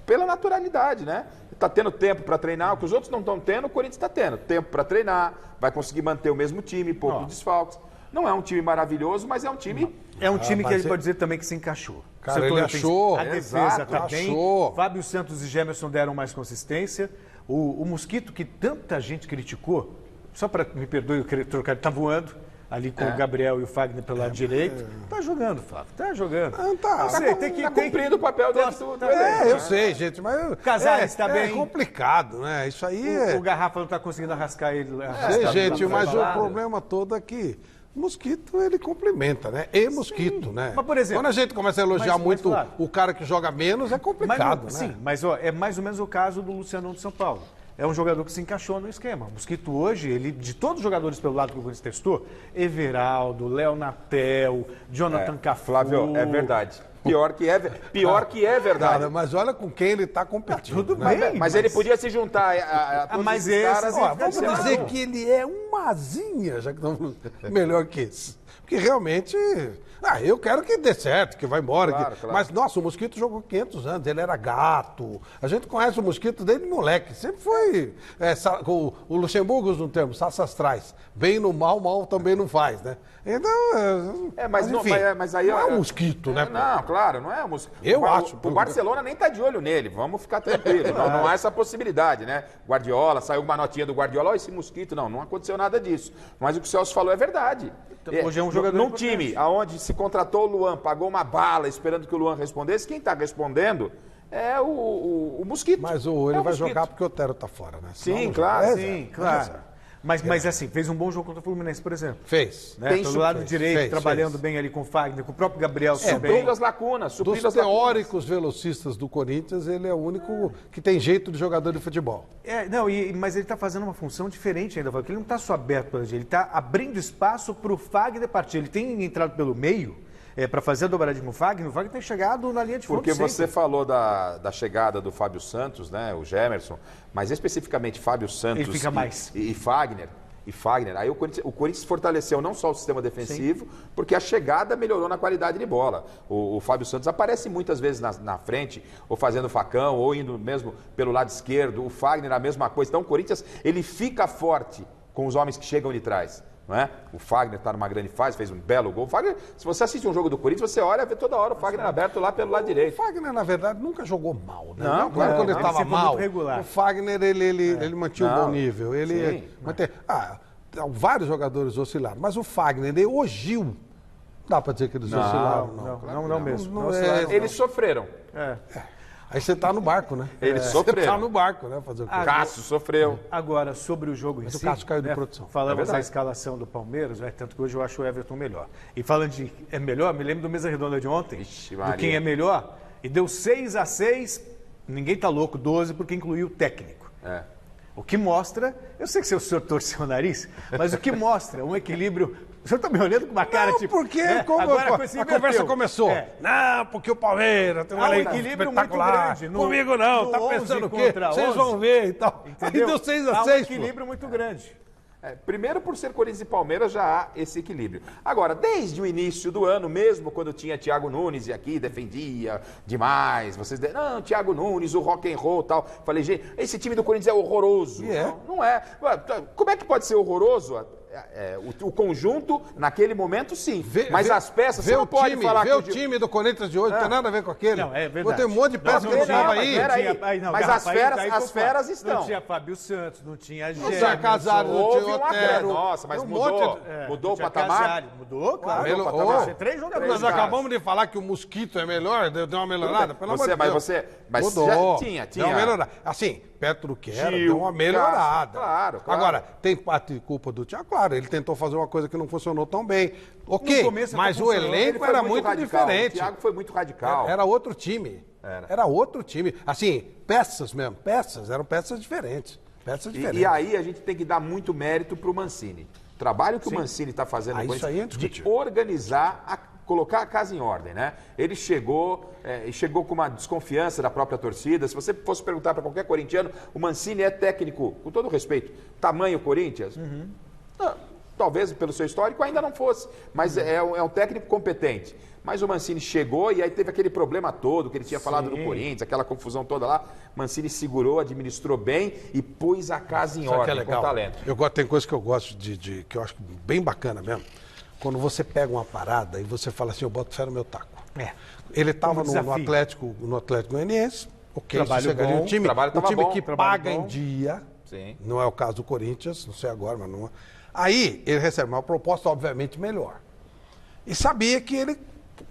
pela naturalidade, né? Está tendo tempo para treinar, o que os outros não estão tendo, o Corinthians está tendo tempo para treinar, vai conseguir manter o mesmo time, poucos desfalques. Não é um time maravilhoso, mas é um time... É um time que a gente pode dizer também que se encaixou. Cara, ele achou. A defesa está bem. Fábio Santos e Gemerson deram mais consistência. O Mosquito, que tanta gente criticou, só para me perdoe, eu queria trocar, ele está voando ali com o Gabriel e o Fagner pelo lado direito. Tá jogando, Flávio, tá jogando. Não, tá. Tá cumprindo o papel dentro do eu sei, gente, mas... Casares está bem. É complicado, né? Isso aí O Garrafa não está conseguindo arrascar ele. Sei, gente, mas o problema todo é que Mosquito, ele complementa, né? Mosquito, né? Mas, por exemplo... Quando a gente começa a elogiar muito o cara que joga menos, é complicado, né? Sim, mas é mais ou menos o caso do Luciano de São Paulo. É um jogador que se encaixou no esquema. O Mosquito hoje, ele, de todos os jogadores pelo lado que o Corinthians testou, Everaldo, Léo Natel, Jonathan Cafu... Flávio, é verdade. Pior que é verdade. Cara, mas olha com quem ele está competindo. Tudo né? bem. Mas ele podia se juntar a todos mas esses caras. Vamos dizer que ele é uma asinha, já que estamos melhor que esse. Porque realmente... eu quero que dê certo, que vá embora. Claro. Mas, nossa, o Mosquito jogou 500 anos, ele era gato. A gente conhece o Mosquito desde moleque. Sempre foi, o Luxemburgo usa um termo, sassastrais. Bem no mal, mal também não faz, né? Então, mas aí não é o Mosquito, né? Não, claro, não é o Mosquito. Eu acho. O Barcelona nem tá de olho nele, vamos ficar tranquilos. Não há essa possibilidade, né? Guardiola, saiu uma notinha do Guardiola, esse Mosquito, não aconteceu nada disso. Mas o que o Celso falou é verdade. Hoje é um jogador num importante. time onde se contratou o Luan, pagou uma bala esperando que o Luan respondesse, quem está respondendo é o Mosquito. Mas ele vai jogar porque o Otero está fora, né? Sim, claro. Sim, claro. Mas assim, fez um bom jogo contra o Fluminense, por exemplo. Fez. Né? Pelo lado direito, trabalhando bem ali com o Fagner, com o próprio Gabriel também. Suprindo as lacunas. Dos teóricos velocistas do Corinthians, ele é o único que tem jeito de jogador de futebol. Mas ele está fazendo uma função diferente ainda, porque ele não está só aberto para ele está abrindo espaço para o Fagner partir. Ele tem entrado pelo meio para fazer a dobradinha com o Fagner tem chegado na linha de fundo. Porque sempre. você falou da chegada do Fábio Santos, né, o Gemerson, mas especificamente Fábio Santos ele fica mais. E Fagner. Aí o Corinthians fortaleceu não só o sistema defensivo, porque a chegada melhorou na qualidade de bola. O Fábio Santos aparece muitas vezes na frente, ou fazendo facão, ou indo mesmo pelo lado esquerdo. O Fagner a mesma coisa. Então o Corinthians ele fica forte com os homens que chegam de trás. Não é? O Fagner está numa grande fase, fez um belo gol. O Fagner, se você assiste um jogo do Corinthians, você olha e vê toda hora o Fagner aberto lá pelo lado direito. O Fagner, na verdade, nunca jogou mal, né? Não, quando ele estava mal, regular. o Fagner, ele mantinha um bom nível. Ele vários jogadores oscilaram, mas o Fagner e o Gil, dá para dizer que eles oscilaram, não. Não mesmo. Eles sofreram. Aí você tá no barco, né? Eles Você sofreram. tá no barco, né? Fazer o quê? Cássio sofreu. Agora, sobre o jogo em Mas o si... Cássio caiu de produção. Falamos verdade. da escalação do Palmeiras, tanto que hoje eu acho o Everton melhor. E falando de melhor, me lembro do Mesa Redonda de ontem, Vixe, do Maria. quem é melhor, e deu 6-6, ninguém tá louco, 12, porque incluiu o técnico. É. O que mostra, eu sei que o senhor torceu o nariz, mas o que mostra um equilíbrio... O senhor tá me olhando com uma cara Não, tipo... porque né? como Agora a coisa conversa inverteu. começou. É. Não, porque o Palmeiras tem um Há um elenco equilíbrio muito espetacular. grande. Comigo não, no tá 11 pensando o quê? contra Vocês 11. vão ver e tal. Entendeu? Aí deu 6-6, Há um pô. equilíbrio muito grande. Primeiro, por ser Corinthians e Palmeiras, já há esse equilíbrio. Agora, desde o início do ano, mesmo quando tinha Thiago Nunes e aqui defendia demais, não, Thiago Nunes, o rock and roll e tal. Falei, gente, esse time do Corinthians é horroroso. E é. Não é. Como é que pode ser horroroso? O conjunto, naquele momento, sim. Mas as peças, você não pode falar Vê que o time do Corinthians de hoje, não tem nada a ver com aquele. Não, é verdade. Tem um monte de peças Não, que não tinha, tava mas aí. peraí. Mas as feras estão. Não tinha Fábio Santos, não tinha Não tinha Gerson, Casado, não Houve tinha uma queda. Otero. Nossa, mas Tem um mudou. monte Mudou não o tinha patamar. Casares. Mudou, claro. Melo- Mudou o patamar. Ô, Três jogadores. Nós caras. acabamos de falar que o Mosquito é melhor, deu uma melhorada, pelo amor de Deus. Mas Mudou. já tinha. Deu uma melhorada. Assim, perto do que era, Gil, deu uma melhorada. Claro. Agora, tem parte de culpa do Thiago? Claro, ele tentou fazer uma coisa que não funcionou tão bem. Ok, No começo mas até o funcionou. Ele elenco foi era muito radical. diferente. O Thiago foi muito radical. Era outro time. Era outro time. Assim, peças mesmo, eram peças diferentes. Peças diferentes. E aí a gente tem que dar muito mérito para o Mancini. O trabalho que o Mancini está fazendo no Isso aí é de indiscutível. organizar, colocar a casa em ordem, né? Ele chegou com uma desconfiança da própria torcida. Se você fosse perguntar para qualquer corintiano, o Mancini é técnico, com todo respeito, tamanho Corinthians? Não, talvez pelo seu histórico ainda não fosse, mas é um técnico competente. Mas o Mancini chegou e aí teve aquele problema todo que ele tinha falado do Corinthians, aquela confusão toda lá. Mancini segurou, administrou bem e pôs a casa em Sabe o que ordem, é legal? com talento. Tem coisa que eu gosto que eu acho bem bacana mesmo. Quando você pega uma parada e você fala assim, eu boto fé no meu taco. Ele estava Como desafio. no Atlético Goianiense, ok, Trabalho chegaria bom, um time, trabalho tava bom, que trabalho paga bom. em dia, Sim. não é o caso do Corinthians, não sei agora, mas não é. Aí ele recebe uma proposta, obviamente, melhor. E sabia que ele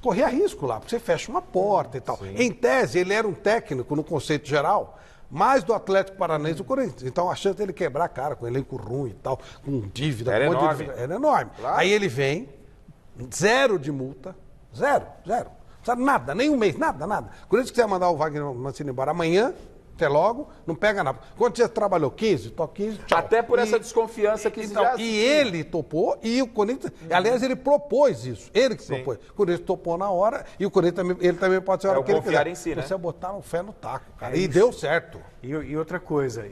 corria risco lá, porque você fecha uma porta e tal. Sim. Em tese, ele era um técnico, no conceito geral, mais do Atlético Paranaense do Corinthians. Então a chance dele quebrar a cara com elenco ruim e tal, com dívida, Era com um monte de enorme. dívida, era enorme. Claro. Aí ele vem, zero de multa, zero. Sabe, nada, nem um mês, nada. O Corinthians quiser mandar o Wagner Mancini embora amanhã, até logo, não pega nada. Quando você trabalhou 15, tô 15, tchau. Até por essa desconfiança que Então, já e tinha. ele topou, e o Corinthians, aliás, ele propôs isso, ele que propôs. O Corinthians topou na hora, e o Corinthians ele também pode ser a hora o que ele confiar quiser. em si, né? Você botar o fé no taco, cara. É E isso. deu certo. E outra coisa,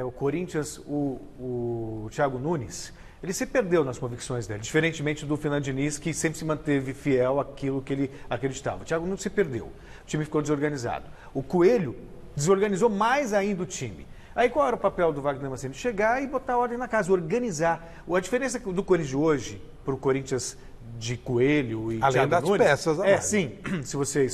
o Corinthians, o Thiago Nunes, ele se perdeu nas convicções dele, diferentemente do Fernando Diniz, que sempre se manteve fiel àquilo que ele acreditava. O Thiago Nunes se perdeu, o time ficou desorganizado. O Coelho desorganizou mais ainda o time. Aí qual era o papel do Wagner Mancini? Chegar e botar ordem na casa, organizar. A diferença do Corinthians de hoje para o Corinthians de Coelho e Além Thiago das Nunes, peças a mais. sim,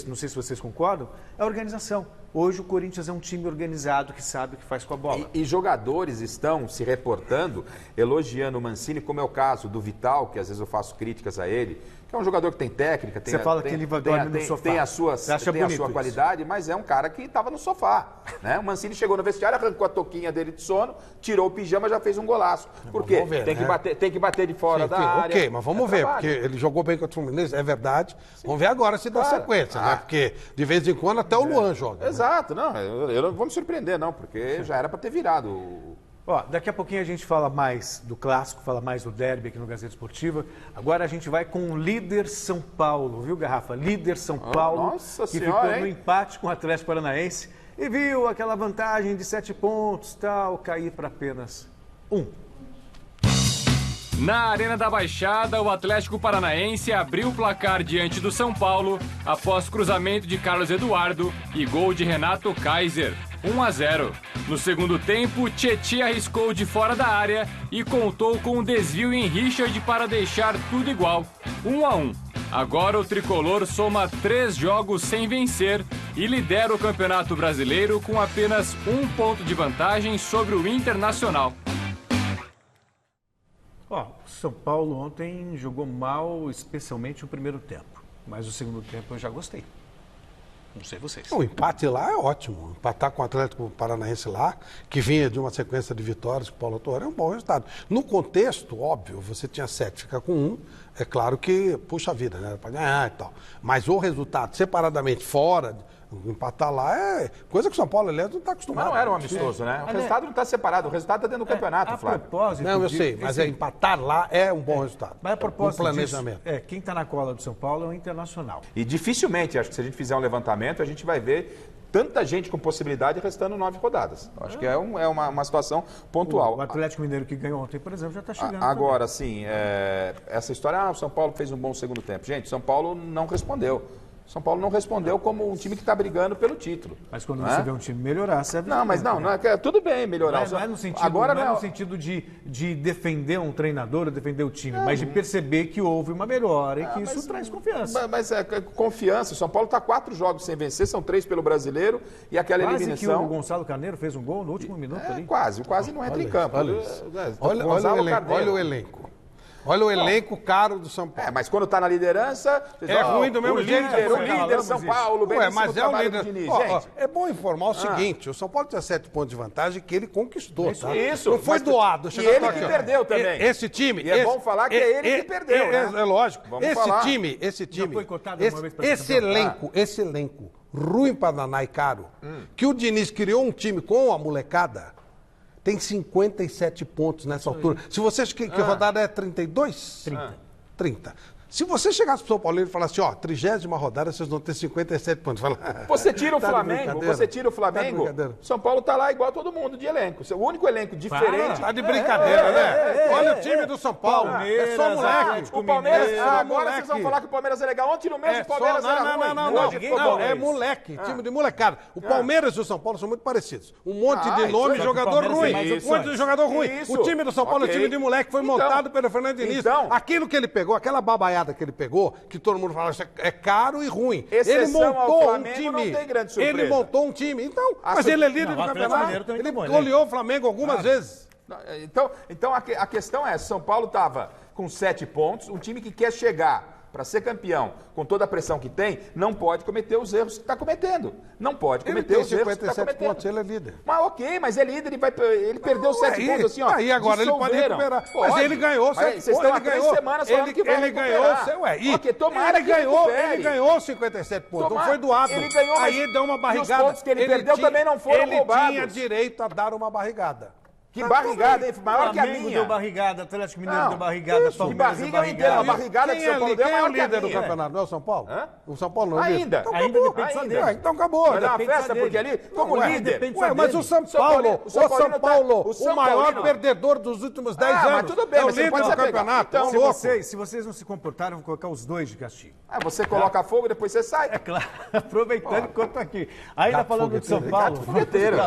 não sei se vocês concordam, é a organização. Hoje o Corinthians é um time organizado que sabe o que faz com a bola. E jogadores estão se reportando, elogiando o Mancini, como é o caso do Vital, que às vezes eu faço críticas a ele, que é um jogador que tem técnica, Você fala que ele dorme no sofá. tem a Você acha sua bonito isso? qualidade, mas é um cara que estava no sofá. Né? O Mancini chegou no vestiário, arrancou a touquinha dele de sono, tirou o pijama e já fez um golaço. Por quê? Vamos ver, Tem que bater de fora Sim, da sim, área. ok, mas vamos ver, trabalho. porque ele jogou bem contra o Fluminense, é verdade. Vamos ver agora se dá Claro. sequência, né? Porque de vez em quando até o Luan joga. né? Exato, não, eu não vou me surpreender, não, porque já era para ter virado. Ó, daqui a pouquinho a gente fala mais do clássico, fala mais do derby aqui no Gazeta Esportiva. Agora a gente vai com o líder São Paulo, viu, Garrafa? Líder São Paulo, nossa que senhora, ficou no hein? empate com o Atlético Paranaense e viu aquela vantagem de 7 pontos, tal, cair para apenas 1. Na Arena da Baixada, o Atlético Paranaense abriu o placar diante do São Paulo após cruzamento de Carlos Eduardo e gol de Renato Kaiser, 1-0. No segundo tempo, Tietê arriscou de fora da área e contou com um desvio em Richard para deixar tudo igual, 1-1. Agora o tricolor soma 3 jogos sem vencer e lidera o Campeonato Brasileiro com apenas 1 ponto de vantagem sobre o Internacional. Ó, o São Paulo ontem jogou mal, especialmente o primeiro tempo. Mas o segundo tempo eu já gostei. Não sei vocês. O empate lá é ótimo. Empatar com o Atlético Paranaense lá, que vinha de uma sequência de vitórias com o Paulo Autuori, é um bom resultado. No contexto, óbvio, você tinha 7, fica com 1, é claro que puxa a vida, né? Para ganhar e tal. Mas o resultado, separadamente, fora, empatar lá é coisa que o São Paulo, aliás, não está acostumado. Mas não era um amistoso, né? O resultado não está separado, o resultado está dentro do campeonato, Flávio. Propósito Não, eu sei, mas empatar lá é um bom resultado. Mas a propósito um planejamento. disso, quem está na cola do São Paulo é o Internacional. E dificilmente, acho que se a gente fizer um levantamento, a gente vai ver tanta gente com possibilidade restando 9 rodadas. Acho que é uma situação pontual. O Atlético Mineiro que ganhou ontem, por exemplo, já está chegando. Agora, sim, essa história, o São Paulo fez um bom segundo tempo. Gente, o São Paulo não respondeu. São Paulo não respondeu como um time que está brigando pelo título. Mas quando você vê um time melhorar, você não, mas não é tudo bem melhorar. Não é no sentido, agora não é no sentido de defender um treinador, defender o time, mas de perceber que houve uma melhora e que isso traz confiança. Mas confiança. O São Paulo está 4 jogos sem vencer, são 3 pelo Brasileiro e aquela quase eliminação. Que o Gonçalo Carneiro fez um gol no último minuto ali. Quase não entra em campo. Olha o elenco. Olha o elenco caro do São Paulo. Mas quando está na liderança... ruim do mesmo jeito. O líder São Paulo, mas é o líder. É bom informar o seguinte, o São Paulo tinha 7 pontos de vantagem que ele conquistou. Isso. Não foi doado. E ele que perdeu também. Esse time... E é bom falar que é ele que perdeu, né? É lógico. Esse time, foi cotado uma vez pra esse elenco ruim para danar e caro, que o Diniz criou um time com a molecada... Tem 57 pontos nessa altura. Se você... Que rodada é 32? 30. Se você chegasse pro São Paulo e falasse, 30ª rodada, vocês vão ter 57 pontos. Você tira o Flamengo, São Paulo tá lá igual todo mundo de elenco. O único elenco diferente... Tá de brincadeira, né? Olha o time do São Paulo. É só moleque. O Palmeiras... Agora vocês vão falar que o Palmeiras é legal. Ontem no mês o Palmeiras era ruim. Não, é moleque. Time de molecada. O Palmeiras e o São Paulo são muito parecidos. Um monte de nome, jogador ruim. Um monte de jogador ruim. O time do São Paulo é time de moleque. Foi montado pelo Fernando Diniz. Aquilo que ele pegou, aquela babaiada que ele pegou, que todo mundo fala, é caro e ruim. Ele montou um time. Ele montou um time. Então, mas ele é líder do campeonato. Ele goleou o Flamengo algumas vezes. Então a questão é, São Paulo estava com 7 pontos, um time que quer chegar para ser campeão, com toda a pressão que tem, não pode cometer os erros que está cometendo. Não pode cometer os erros que está cometendo. Pontos, ele é líder. Mas ok, mas é líder, ele perdeu 7 pontos assim, ó. Aí agora ele pode recuperar. Mas ele ganhou 7 pontos. Vocês estão há 3 semanas falando que vai recuperar. Ele ganhou 57 pontos, não foi doado. Ele ganhou, aí deu uma barrigada. Os pontos que ele perdeu também não foram roubados. Ele tinha direito a dar uma barrigada. Que barrigada, hein? Maior que a minha. Deu barrigada, Atlético Mineiro deu barrigada, Que barriga eu entendo. A barrigada que o São Paulo deu é maior que a minha. Quem é o líder do campeonato? Não é o São Paulo? O São Paulo não é ainda. Ainda depende só dele. Então acabou. Vai dar uma festa porque ali, como líder... Mas o São Paulo, o maior perdedor dos últimos 10 anos, mas tudo bem, é o líder do campeonato. Então, se vocês não se comportarem, eu vou colocar os 2 de castigo. Você coloca fogo e depois você sai. É claro, aproveitando enquanto aqui. Ainda falando de São Paulo... Gato fogueteiro.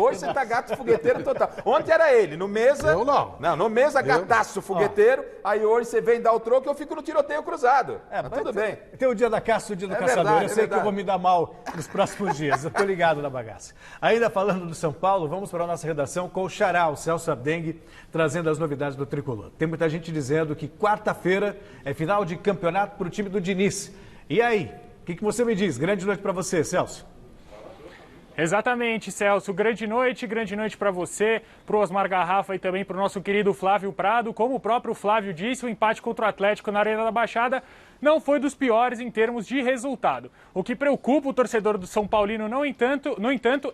Hoje você tá gato fogueteiro total. Ontem era ele, no mesa... Eu não. No mesa, gataço fogueteiro. Aí hoje você vem dar o troco e eu fico no tiroteio cruzado. Mas tudo bem. Tem o dia da caça e o dia do caçador. Verdade, eu sei que eu vou me dar mal nos próximos dias. Eu tô ligado na bagaça. Ainda falando do São Paulo, vamos para a nossa redação com o Xará, o Celso Ardengue, trazendo as novidades do Tricolor. Tem muita gente dizendo que quarta-feira é final de campeonato para o time do Diniz. E aí, o que você me diz? Grande noite para você, Celso. Exatamente, Celso. Grande noite para você, pro Osmar Garrafa e também pro nosso querido Flávio Prado. Como o próprio Flávio disse, o empate contra o Atlético na Arena da Baixada não foi dos piores em termos de resultado. O que preocupa o torcedor do São Paulino, no entanto,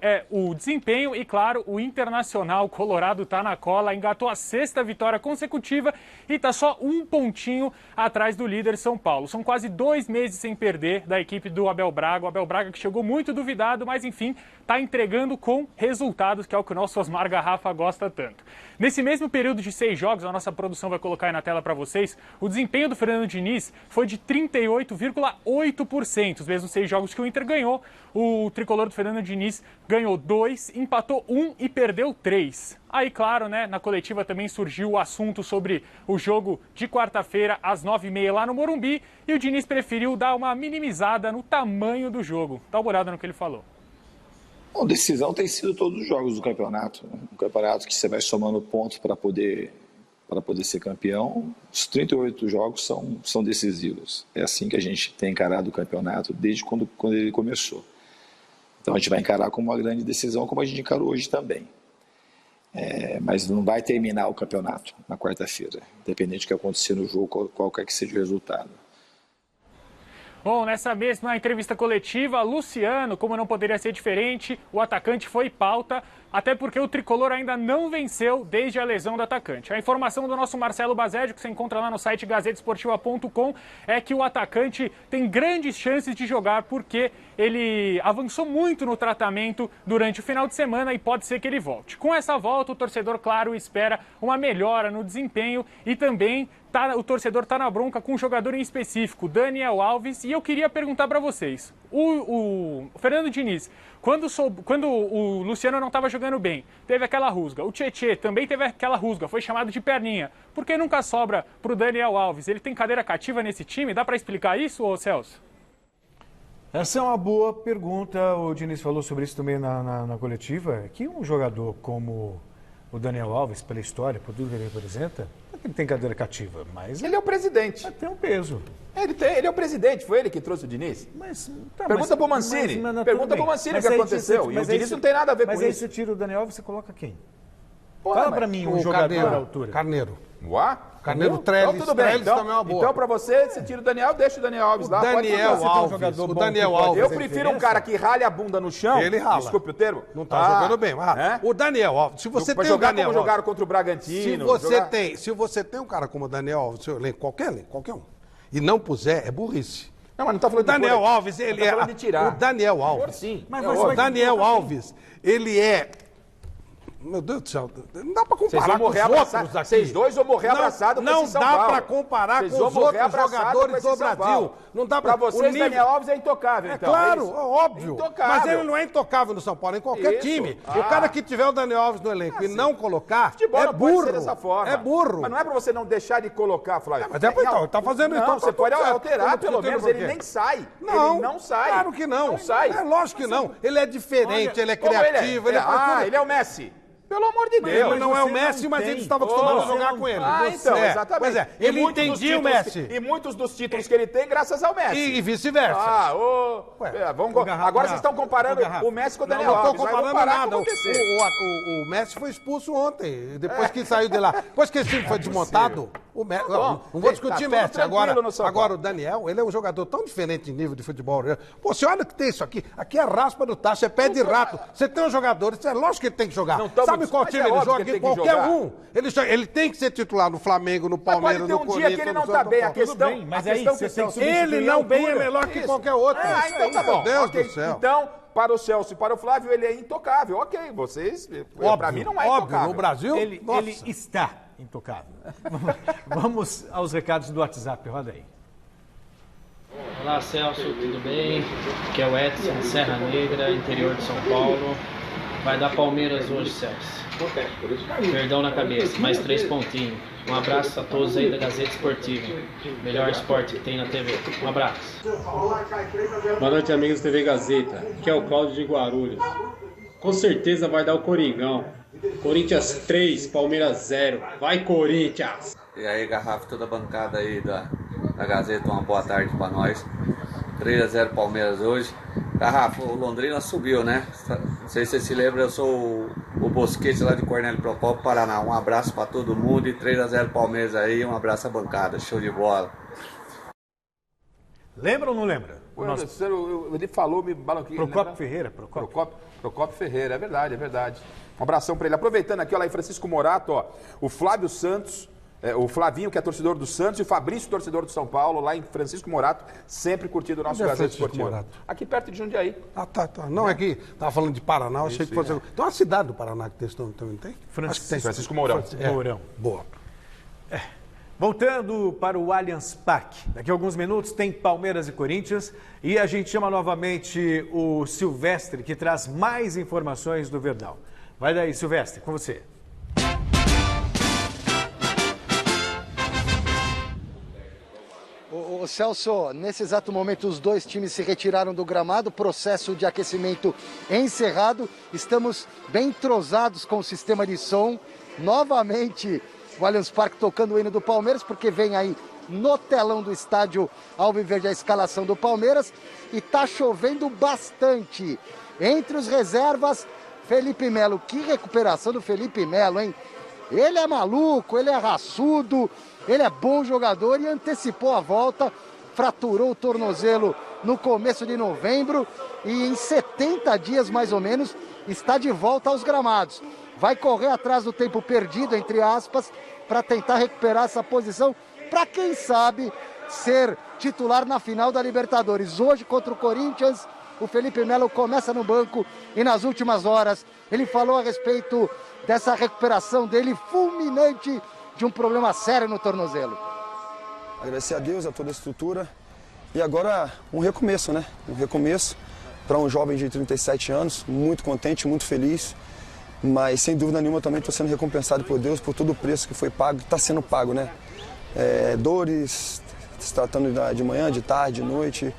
é o desempenho e, claro, o Internacional Colorado está na cola, engatou a 6ª vitória consecutiva e está só 1 pontinho atrás do líder São Paulo. São quase 2 meses sem perder da equipe do Abel Braga. O Abel Braga que chegou muito duvidado, mas enfim, está entregando com resultados, que é o que o nosso Osmar Garrafa gosta tanto. Nesse mesmo período de 6 jogos, a nossa produção vai colocar aí na tela para vocês, o desempenho do Fernando Diniz foi de 38,8%. Os mesmos 6 jogos que o Inter ganhou, o tricolor do Fernando Diniz ganhou 2, empatou 1 e perdeu 3. Aí, claro, né, na coletiva também surgiu o assunto sobre o jogo de quarta-feira, às 9h30 lá no Morumbi, e o Diniz preferiu dar uma minimizada no tamanho do jogo. Dá uma olhada no que ele falou. Bom, decisão tem sido todos os jogos do campeonato. Um campeonato que você vai somando pontos para poder ser campeão. Os 38 jogos são decisivos. É assim que a gente tem encarado o campeonato desde quando ele começou. Então a gente vai encarar como uma grande decisão, como a gente encarou hoje também. Mas não vai terminar o campeonato na quarta-feira, independente do que acontecer no jogo, qualquer que seja o resultado. Bom, nessa mesma entrevista coletiva, Luciano, como não poderia ser diferente, o atacante foi pauta, até porque o tricolor ainda não venceu desde a lesão do atacante. A informação do nosso Marcelo Basédio, que você encontra lá no site gazetesportiva.com, é que o atacante tem grandes chances de jogar porque ele avançou muito no tratamento durante o final de semana e pode ser que ele volte. Com essa volta, o torcedor, claro, espera uma melhora no desempenho e também o torcedor está na bronca com um jogador em específico, Daniel Alves, e eu queria perguntar para vocês, o Fernando Diniz, quando o Luciano não estava jogando bem, teve aquela rusga, o Tietê também teve aquela rusga, foi chamado de perninha, por que nunca sobra para o Daniel Alves? Ele tem cadeira cativa nesse time? Dá para explicar isso, ô Celso? Essa é uma boa pergunta, o Diniz falou sobre isso também na coletiva, que um jogador como o Daniel Alves, pela história, por tudo que ele representa, ele tem cadeira cativa, mas... Ele é o presidente. Tem um peso. Ele é o presidente, foi ele que trouxe o Diniz? Pergunta pro Mancini. Pergunta pro Mancini o que aconteceu. E o Diniz não tem nada a ver com isso. Mas aí você tira o Daniel Alves, você coloca quem? Fala pra mim um jogador à altura. Carneiro. Uá? Carneiro, Trellis, então, tudo bem. Trellis também é uma boa. Então, pra você tira o Daniel, deixa o Daniel Alves lá. O Daniel Alves. Eu prefiro um cara que ralha a bunda no chão. Ele rala. Desculpe o termo. Não tá jogando bem. O Daniel Alves, se você tem o Daniel Alves... jogaram contra o Bragantino. Se você tem um cara como o Daniel Alves, seu elenco, qualquer um, e não puser, é burrice. Não, mas não tá falando o Daniel Alves, ele é... de tirar. O Daniel Alves. Sim. O Daniel Alves, ele é... Meu Deus do céu, não dá pra comparar com os outros aqui. Vocês dois vão morrer abraçados com esse São Paulo. Não dá pra comparar com os outros jogadores do Brasil. Não dá pra vocês, Daniel Alves é intocável, então. Claro, óbvio. Intocável. Mas ele não é intocável no São Paulo, em qualquer time. O cara que tiver o Daniel Alves no elenco e não colocar, é burro. Dessa forma. É burro. Mas não é pra você não deixar de colocar, Flávio. Mas então, tá fazendo isso. Não, você pode alterar, pelo menos. Ele nem sai. Não, ele não sai. Claro que não. Não sai. É lógico que não. Ele é diferente, ele é criativo. Ele é o Messi. Pelo amor de Deus. Ele não é o Messi, mas ele estava acostumado a jogar com ele. Então, exatamente. Pois é, ele entendia o Messi. E muitos dos títulos que ele tem, graças ao Messi. E vice-versa. Agora vocês estão comparando o Messi com o Daniel Alves. Não estou comparando nada. O Messi foi expulso ontem, depois que saiu de lá. Depois que esse time foi desmontado, o Messi... Não vou discutir Messi. Agora, o Daniel, ele é um jogador tão diferente em nível de futebol. Pô, você olha que tem isso aqui. Aqui é raspa do tacho, é pé de rato. Você tem um jogador, é lógico que ele tem que jogar. Sabe qual time ele joga? Aqui, qualquer um. Ele tem que ser titular no Flamengo, no Palmeiras, no Corinthians. Dia que ele não tá bem, a questão... Ele não bem é melhor que qualquer outro. Então tá bom. Meu Deus do céu. Então, para o Celso e para o Flávio, ele é intocável. Ok, vocês... Para mim não é intocável. No Brasil, ele está intocável. Vamos aos recados do WhatsApp, roda aí. Olá, Celso, tudo bem? Aqui é o Edson, Serra Negra, interior de São Paulo. Vai dar Palmeiras hoje, Celso. Perdão na cabeça, mais 3 pontinhos. Um abraço a todos aí da Gazeta Esportiva. Melhor esporte que tem na TV. Um abraço. Boa noite, amigos da TV Gazeta. Aqui é o Cláudio de Guarulhos. Com certeza vai dar o Coringão. Corinthians 3, Palmeiras 0. Vai, Corinthians! E aí, Garrafa, toda a bancada aí da Gazeta, uma boa tarde pra nós. 3-0 Palmeiras hoje. Garrafa, o Londrina subiu, né? Não sei se você se lembra, eu sou o Bosquete lá de Cornélio Procópio, Paraná. Um abraço pra todo mundo e 3-0 Palmeiras aí, um abraço à bancada. Show de bola. Lembra ou não lembra? Ele falou, me balanquei. Procópio Ferreira. Procópio Ferreira, é verdade. Um abração pra ele. Aproveitando aqui, ó, lá em Francisco Morato, ó, o Flávio Santos, o Flavinho, que é torcedor do Santos, e o Fabrício, torcedor do São Paulo, lá em Francisco Morato, sempre curtindo o nosso Gazeta Esportivo. Morato? Aqui perto de Jundiaí. Tá. Não, é que tava falando de Paraná, eu achei que fosse... Tem uma cidade do Paraná que tem esse nome também, tem? Francisco Mourão. Mourão. Boa. Voltando para o Allianz Parque. Daqui a alguns minutos tem Palmeiras e Corinthians e a gente chama novamente o Silvestre, que traz mais informações do Verdão. Vai daí, Silvestre, com você. Ô Celso, nesse exato momento os dois times se retiraram do gramado, processo de aquecimento encerrado, estamos bem entrosados com o sistema de som, novamente o Allianz Parque tocando o hino do Palmeiras, porque vem aí no telão do estádio Alviverde a escalação do Palmeiras e tá chovendo bastante. Entre os reservas, Felipe Melo. Que recuperação do Felipe Melo, hein? Ele é maluco, ele é raçudo, ele é bom jogador e antecipou a volta. Fraturou o tornozelo no começo de novembro e em 70 dias, mais ou menos, está de volta aos gramados. Vai correr atrás do tempo perdido, entre aspas, para tentar recuperar essa posição, para quem sabe ser titular na final da Libertadores. Hoje, contra o Corinthians, o Felipe Melo começa no banco e nas últimas horas ele falou a respeito dessa recuperação dele fulminante de um problema sério no tornozelo. Agradecer a Deus, a toda a estrutura e agora um recomeço, né? Um recomeço para um jovem de 37 anos, muito contente, muito feliz, mas sem dúvida nenhuma também estou sendo recompensado por Deus por todo o preço que foi pago, está sendo pago, né? Dores, se tratando de manhã, de tarde, de noite,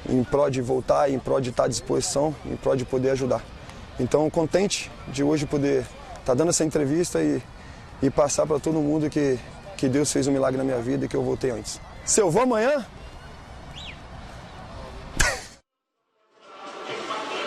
em prol de voltar, em prol de estar à disposição, em prol de poder ajudar. Então, contente de hoje poder estar dando essa entrevista e passar para todo mundo que Deus fez um milagre na minha vida e que eu voltei antes. Se eu vou amanhã...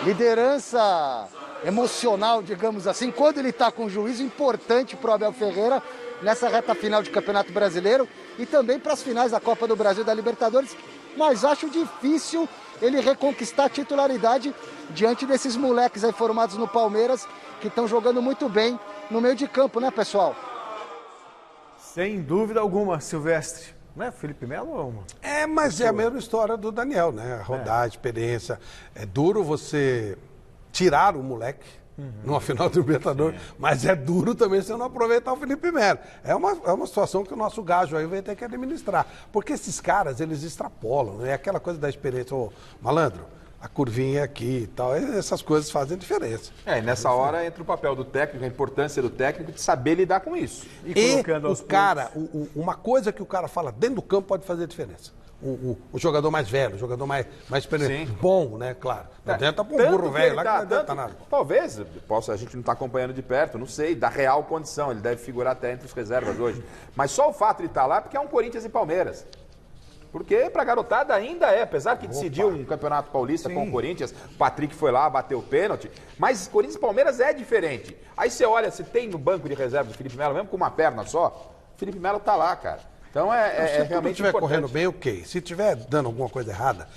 Liderança emocional, digamos assim, quando ele está com um juízo importante para o Abel Ferreira nessa reta final de Campeonato Brasileiro e também para as finais da Copa do Brasil e da Libertadores, mas acho difícil ele reconquistar a titularidade diante desses moleques aí formados no Palmeiras que estão jogando muito bem no meio de campo, né, pessoal? Sem dúvida alguma, Silvestre. Não é Felipe Melo ou uma? Mas é a mesma história do Daniel, né? Rodar, experiência. É duro você tirar o moleque numa final do Libertadores, mas é duro também você não aproveitar o Felipe Melo. É uma situação que o nosso gajo aí vai ter que administrar. Porque esses caras, eles extrapolam, né? É aquela coisa da experiência, ô, malandro, a curvinha aqui e tal, essas coisas fazem diferença. E nessa hora entra o papel do técnico, a importância do técnico de saber lidar com isso. E o cara, uma coisa que o cara fala dentro do campo pode fazer diferença. O jogador mais velho, o jogador mais experiente. Sim. Bom, né? Claro. Não adianta pôr um burro velho lá que não adianta nada. Talvez, a gente não está acompanhando de perto, não sei, da real condição. Ele deve figurar até entre os reservas hoje. Mas só o fato de estar lá é porque é um Corinthians e Palmeiras. Porque pra garotada ainda apesar que decidiu um campeonato paulista com o Corinthians, o Patrick foi lá, bateu o pênalti, mas Corinthians e Palmeiras é diferente. Aí você olha, se tem no banco de reserva do Felipe Melo, mesmo com uma perna só, o Felipe Melo tá lá, cara. Então se realmente estiver correndo bem, ok. Se estiver dando alguma coisa errada,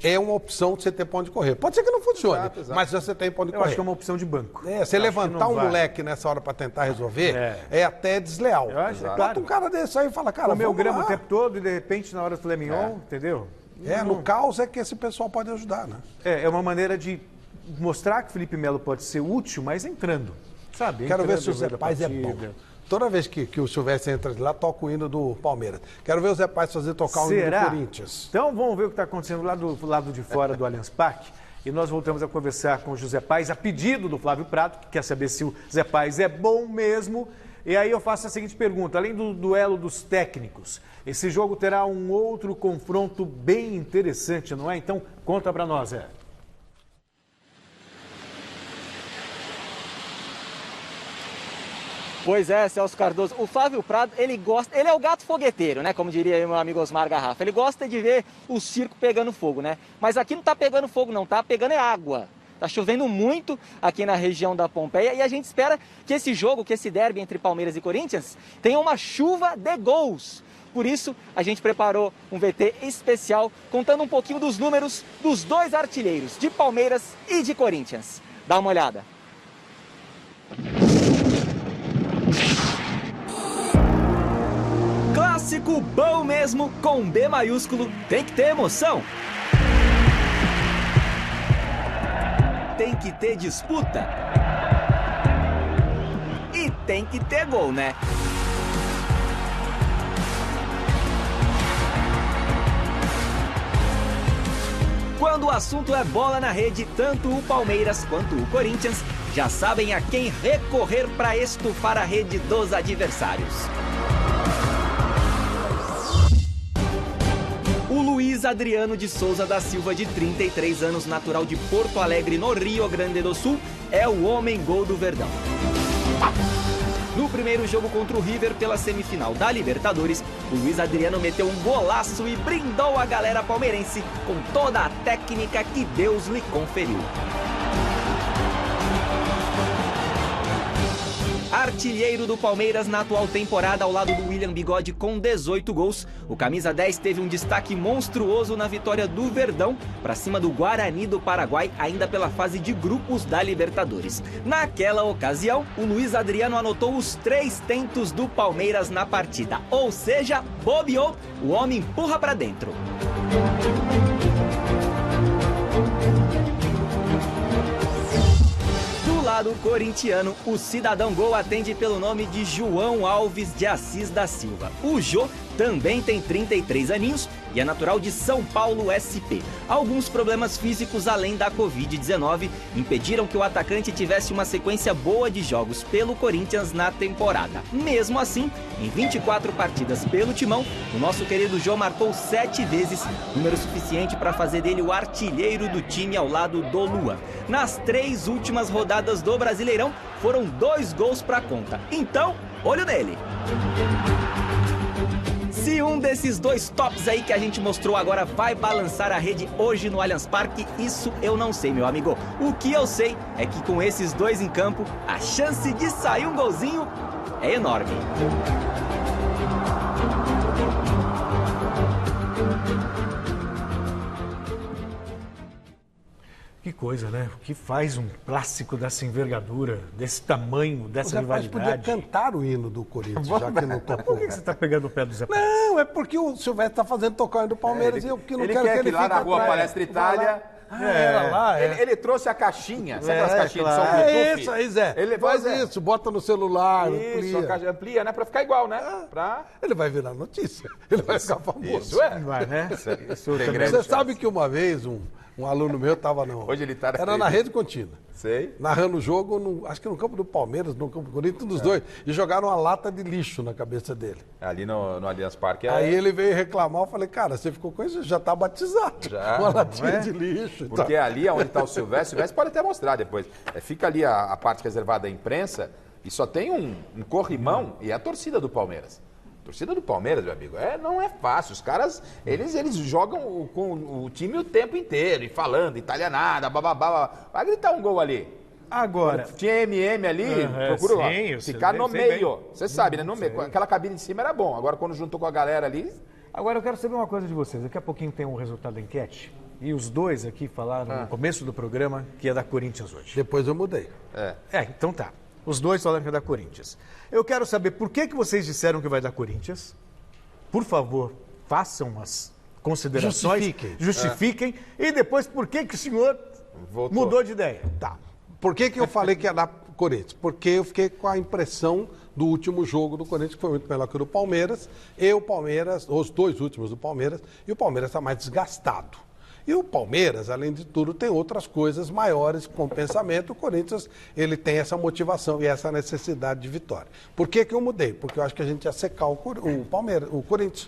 é uma opção de você ter pra onde correr. Pode ser que não funcione, exato. Mas você tem pra onde correr. Eu acho que é uma opção de banco. Você levantar um moleque nessa hora pra tentar resolver é até desleal. Eu acho, Bota um cara desse aí e fala, cara, comeu grama o tempo todo e de repente na hora do filé mignon, entendeu? No caos é que esse pessoal pode ajudar, né? É uma maneira de mostrar que o Felipe Melo pode ser útil, mas entrando, sabe? Quero ver se o Zé Paz é bom. Toda vez que o Silvestre entra de lá, toca o hino do Palmeiras. Quero ver o Zé Paz tocar o hino do Corinthians. Então vamos ver o que está acontecendo lá do lado de fora do Allianz Parque. E nós voltamos a conversar com o José Paz, a pedido do Flávio Prado, que quer saber se o Zé Paz é bom mesmo. E aí eu faço a seguinte pergunta, além do duelo dos técnicos, esse jogo terá um outro confronto bem interessante, não é? Então conta para nós, Zé. Pois é, Celso Cardoso. O Flávio Prado, ele é o gato fogueteiro, né? Como diria meu amigo Osmar Garrafa. Ele gosta de ver o circo pegando fogo, né? Mas aqui não tá pegando fogo, não, tá pegando água. Tá chovendo muito aqui na região da Pompeia e a gente espera que esse jogo, que esse derby entre Palmeiras e Corinthians, tenha uma chuva de gols. Por isso, a gente preparou um VT especial contando um pouquinho dos números dos dois artilheiros, de Palmeiras e de Corinthians. Dá uma olhada. Clássico bom mesmo, com B maiúsculo, tem que ter emoção. Tem que ter disputa. E tem que ter gol, né? Quando o assunto é bola na rede, tanto o Palmeiras quanto o Corinthians já sabem a quem recorrer para estufar a rede dos adversários. O Luiz Adriano de Souza da Silva, de 33 anos, natural de Porto Alegre, no Rio Grande do Sul, é o homem-gol do Verdão. No primeiro jogo contra o River pela semifinal da Libertadores, o Luiz Adriano meteu um golaço e brindou a galera palmeirense com toda a técnica que Deus lhe conferiu. Artilheiro do Palmeiras na atual temporada ao lado do William Bigode com 18 gols. O camisa 10 teve um destaque monstruoso na vitória do Verdão para cima do Guarani do Paraguai, ainda pela fase de grupos da Libertadores. Naquela ocasião, o Luiz Adriano anotou os 3 tentos do Palmeiras na partida. Ou seja, bobeou, o homem empurra para dentro. Do lado corintiano, o cidadão gol atende pelo nome de João Alves de Assis da Silva. O Jô também tem 33 aninhos e é natural de São Paulo, SP. Alguns problemas físicos além da Covid-19 impediram que o atacante tivesse uma sequência boa de jogos pelo Corinthians na temporada. Mesmo assim, em 24 partidas pelo Timão, o nosso querido Jô marcou 7 vezes, número suficiente para fazer dele o artilheiro do time ao lado do Luan. Nas 3 últimas rodadas do Brasileirão, foram 2 gols para conta. Então, olho nele! Se um desses 2 tops aí que a gente mostrou agora vai balançar a rede hoje no Allianz Parque, isso eu não sei, meu amigo. O que eu sei é que com esses 2 em campo, a chance de sair um golzinho é enorme. Que coisa, né? O que faz um clássico dessa envergadura, desse tamanho, dessa Zé Paz rivalidade? podia cantar o hino do Corinthians, já que não tocou. Por que você está pegando o pé do Zé Paz? Não, é porque o Silvestre está fazendo tocar o hino do Palmeiras e eu que não quero que ele lá fique na rua atrás. Palestra Itália. Ele trouxe a caixinha, sabe aquelas caixinhas de som Bluetooth? É isso aí, Zé. Ele faz isso, bota no celular, isso, amplia. amplia, né? Pra ficar igual, né? Ele vai virar notícia, ele vai ficar famoso. Isso é. Vai, né? Você sabe que uma vez um aluno meu estava Hoje ele tá era na Rede Contínua. Sei. Narrando o jogo, acho que no campo do Palmeiras, no campo do Corinthians, um dos dois. E jogaram uma lata de lixo na cabeça dele. Ali no Allianz Parque. Aí ele veio reclamar, eu falei, cara, você ficou com isso, já tá batizado. Já, uma latinha de lixo. Porque ali onde está o Silvestre pode até mostrar depois. Fica ali a parte reservada à imprensa e só tem um corrimão e é a torcida do Palmeiras. A torcida do Palmeiras, meu amigo, não é fácil. Os caras, eles jogam com o time o tempo inteiro, e falando, italianada, bababá. Vai gritar um gol ali. Agora. Quando tinha MM ali, procura ficar no meio. Você sabe, né? No meio. Aquela cabine de cima era bom. Agora, quando juntou com a galera ali. Agora, eu quero saber uma coisa de vocês. Daqui a pouquinho tem um resultado da enquete. E os 2 aqui falaram no começo do programa que é da Corinthians hoje. Depois eu mudei. Então tá. Os 2 falaram que é da Corinthians. Eu quero saber por que vocês disseram que vai dar Corinthians. Por favor, façam as considerações. Justifiquem. E depois, por que o senhor mudou de ideia? Tá. Por que eu falei que ia dar Corinthians? Porque eu fiquei com a impressão do último jogo do Corinthians, que foi muito melhor que o do Palmeiras. E o Palmeiras, os 2 últimos do Palmeiras, e o Palmeiras está mais desgastado. E o Palmeiras, além de tudo, tem outras coisas maiores com o pensamento. O Corinthians, ele tem essa motivação e essa necessidade de vitória. Por que eu mudei? Porque eu acho que a gente ia secar o Palmeiras, o Corinthians.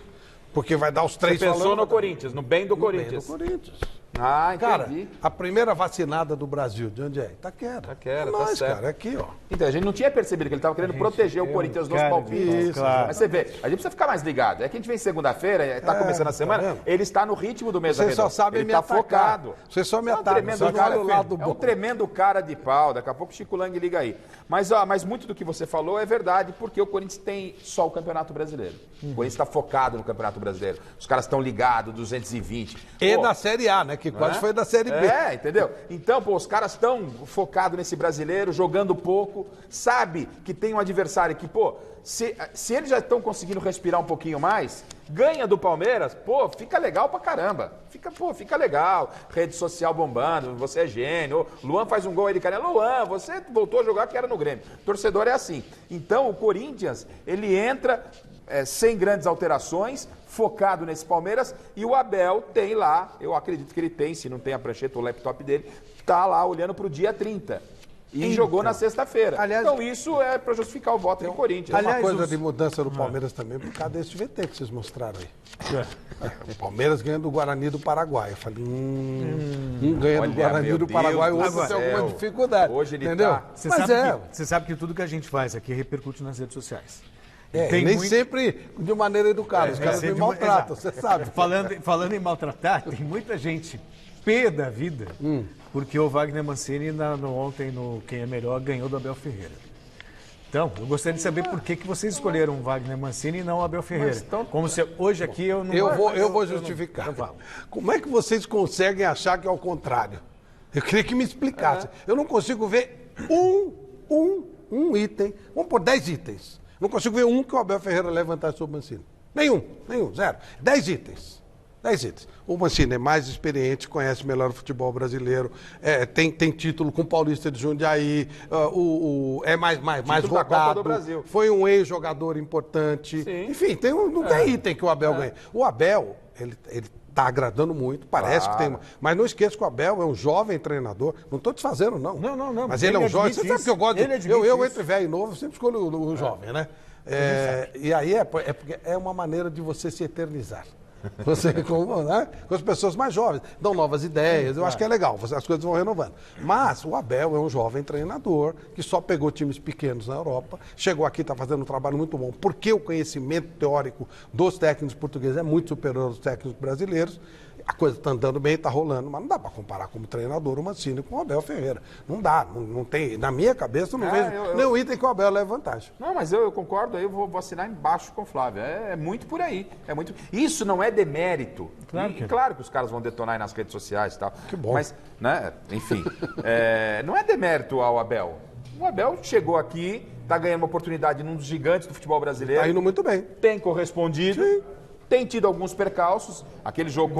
Porque vai dar os 3 Você pensou no Corinthians, no bem do Corinthians. No bem do Corinthians. Ah, entendi. Cara, a primeira vacinada do Brasil, de onde é? Itaquera. Itaquera, tá certo. Cara, aqui, ó. Então, a gente não tinha percebido que ele estava querendo proteger o Corinthians dos palpites. Claro. Mas você vê, a gente precisa ficar mais ligado. É que a gente vem segunda-feira, está começando a semana, ele está no ritmo do Mesa Redonda. Você só sabe ele me está atacar. focado. Você só me ataca. É um tremendo cara de pau. Daqui a pouco o Chico Lang liga aí. Mas muito do que você falou é verdade, porque o Corinthians tem só o Campeonato Brasileiro. O Corinthians está focado no Campeonato Brasileiro. Os caras estão ligados, 220. E da Série A, né? Que quase foi da Série B. Entendeu? Então, os caras estão focados nesse brasileiro, jogando pouco, sabe que tem um adversário que, se eles já estão conseguindo respirar um pouquinho mais, ganha do Palmeiras, fica legal pra caramba. Fica legal. Rede social bombando, você é gênio. Luan faz um gol aí de canela. Luan, você voltou a jogar que era no Grêmio. Torcedor é assim. Então, o Corinthians, ele entra sem grandes alterações, focado nesse Palmeiras, e o Abel tem lá, eu acredito que ele tem, se não tem a prancheta, o laptop dele, tá lá olhando pro dia 30. E jogou na sexta-feira. Então isso é para justificar o voto do Corinthians. Aliás, uma coisa de mudança do Palmeiras também, por causa desse VT que vocês mostraram aí. O Palmeiras ganha do Guarani do Paraguai. Eu falei, ganha do Guarani do Paraguai, o outro tem alguma dificuldade. Hoje ele entendeu? Tá. Você sabe que tudo que a gente faz aqui repercute nas redes sociais. Nem sempre de maneira educada, os caras me maltratam, você sabe. Falando em maltratar, tem muita gente pé da vida, porque o Wagner Mancini ontem no Quem é Melhor ganhou do Abel Ferreira. Então, eu gostaria de saber por que vocês escolheram o Wagner Mancini e não o Abel Ferreira. Então, como se hoje aqui eu não... Eu vou justificar. Como é que vocês conseguem achar que é o contrário? Eu queria que me explicasse. Eu não consigo ver um item, vamos por 10 itens. Não consigo ver um que o Abel Ferreira levantasse sobre o Mancini. Nenhum, zero. 10 itens. O Mancini é mais experiente, conhece melhor o futebol brasileiro, tem título com o Paulista de Jundiaí, é mais rodado, foi um ex-jogador importante. Sim. Enfim, não tem item que o Abel ganha. O Abel, ele está agradando muito, parece que tem. Mas não esqueça que o Abel é um jovem treinador. Não estou desfazendo, não. Não. Mas ele é um jovem. Você sabe que eu gosto de. Eu entre velho e novo, sempre escolho o jovem, né? E aí porque é uma maneira de você se eternizar. Você, com as pessoas mais jovens, dão novas ideias, eu acho que é legal, as coisas vão renovando. Mas o Abel é um jovem treinador que só pegou times pequenos na Europa, chegou aqui, está fazendo um trabalho muito bom, porque o conhecimento teórico dos técnicos portugueses é muito superior aos técnicos brasileiros. A coisa está andando bem, está rolando, mas não dá para comparar como treinador o Mancini com o Abel Ferreira. Não dá, não tem. Na minha cabeça, eu não vejo nenhum item que o Abel leve vantagem. Não, mas eu concordo, aí eu vou assinar embaixo com o Flávio. É muito por aí. Isso não é demérito. Claro que os caras vão detonar aí nas redes sociais e tal. Que bom. Mas, né, enfim, não é demérito ao Abel. O Abel chegou aqui, está ganhando uma oportunidade num dos gigantes do futebol brasileiro. Está indo muito bem. Tem correspondido. Sim. Tem tido alguns percalços. Aquele jogo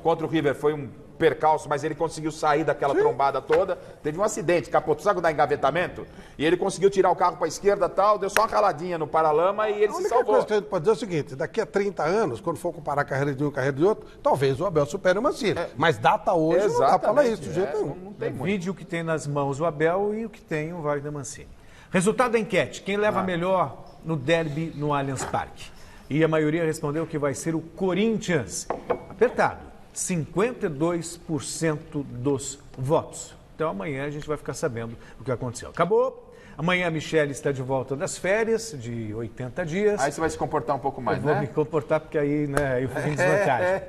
contra o River foi um percalço, mas ele conseguiu sair daquela trombada toda. Teve um acidente, capotou, sabe quando dá engavetamento? E ele conseguiu tirar o carro para a esquerda e tal, deu só uma raladinha no paralama e ele se salvou. A única coisa que a gente pode dizer é o seguinte, daqui a 30 anos, quando for comparar a carreira de um e a carreira de outro, talvez o Abel supere o Mancini. Mas data hoje não dá para falar isso, de jeito nenhum. Não tem vídeo que tem nas mãos o Abel e o que tem o Wagner Mancini. Resultado da enquete, quem leva melhor no derby no Allianz Parque? E a maioria respondeu que vai ser o Corinthians. Apertado, 52% dos votos. Então amanhã a gente vai ficar sabendo o que aconteceu. Acabou. Amanhã a Michele está de volta das férias, de 80 dias. Aí você vai se comportar um pouco mais, né? Eu vou me comportar porque aí eu fico em desvantagem.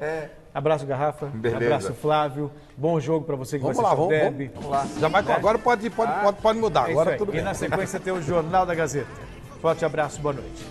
Abraço, Garrafa. Beleza. Abraço, Flávio. Bom jogo para você que vamos vai lá, assistir o derby. Vamos lá. Já vai, agora pode mudar. Agora tudo bem. E na sequência tem o Jornal da Gazeta. Forte abraço, boa noite.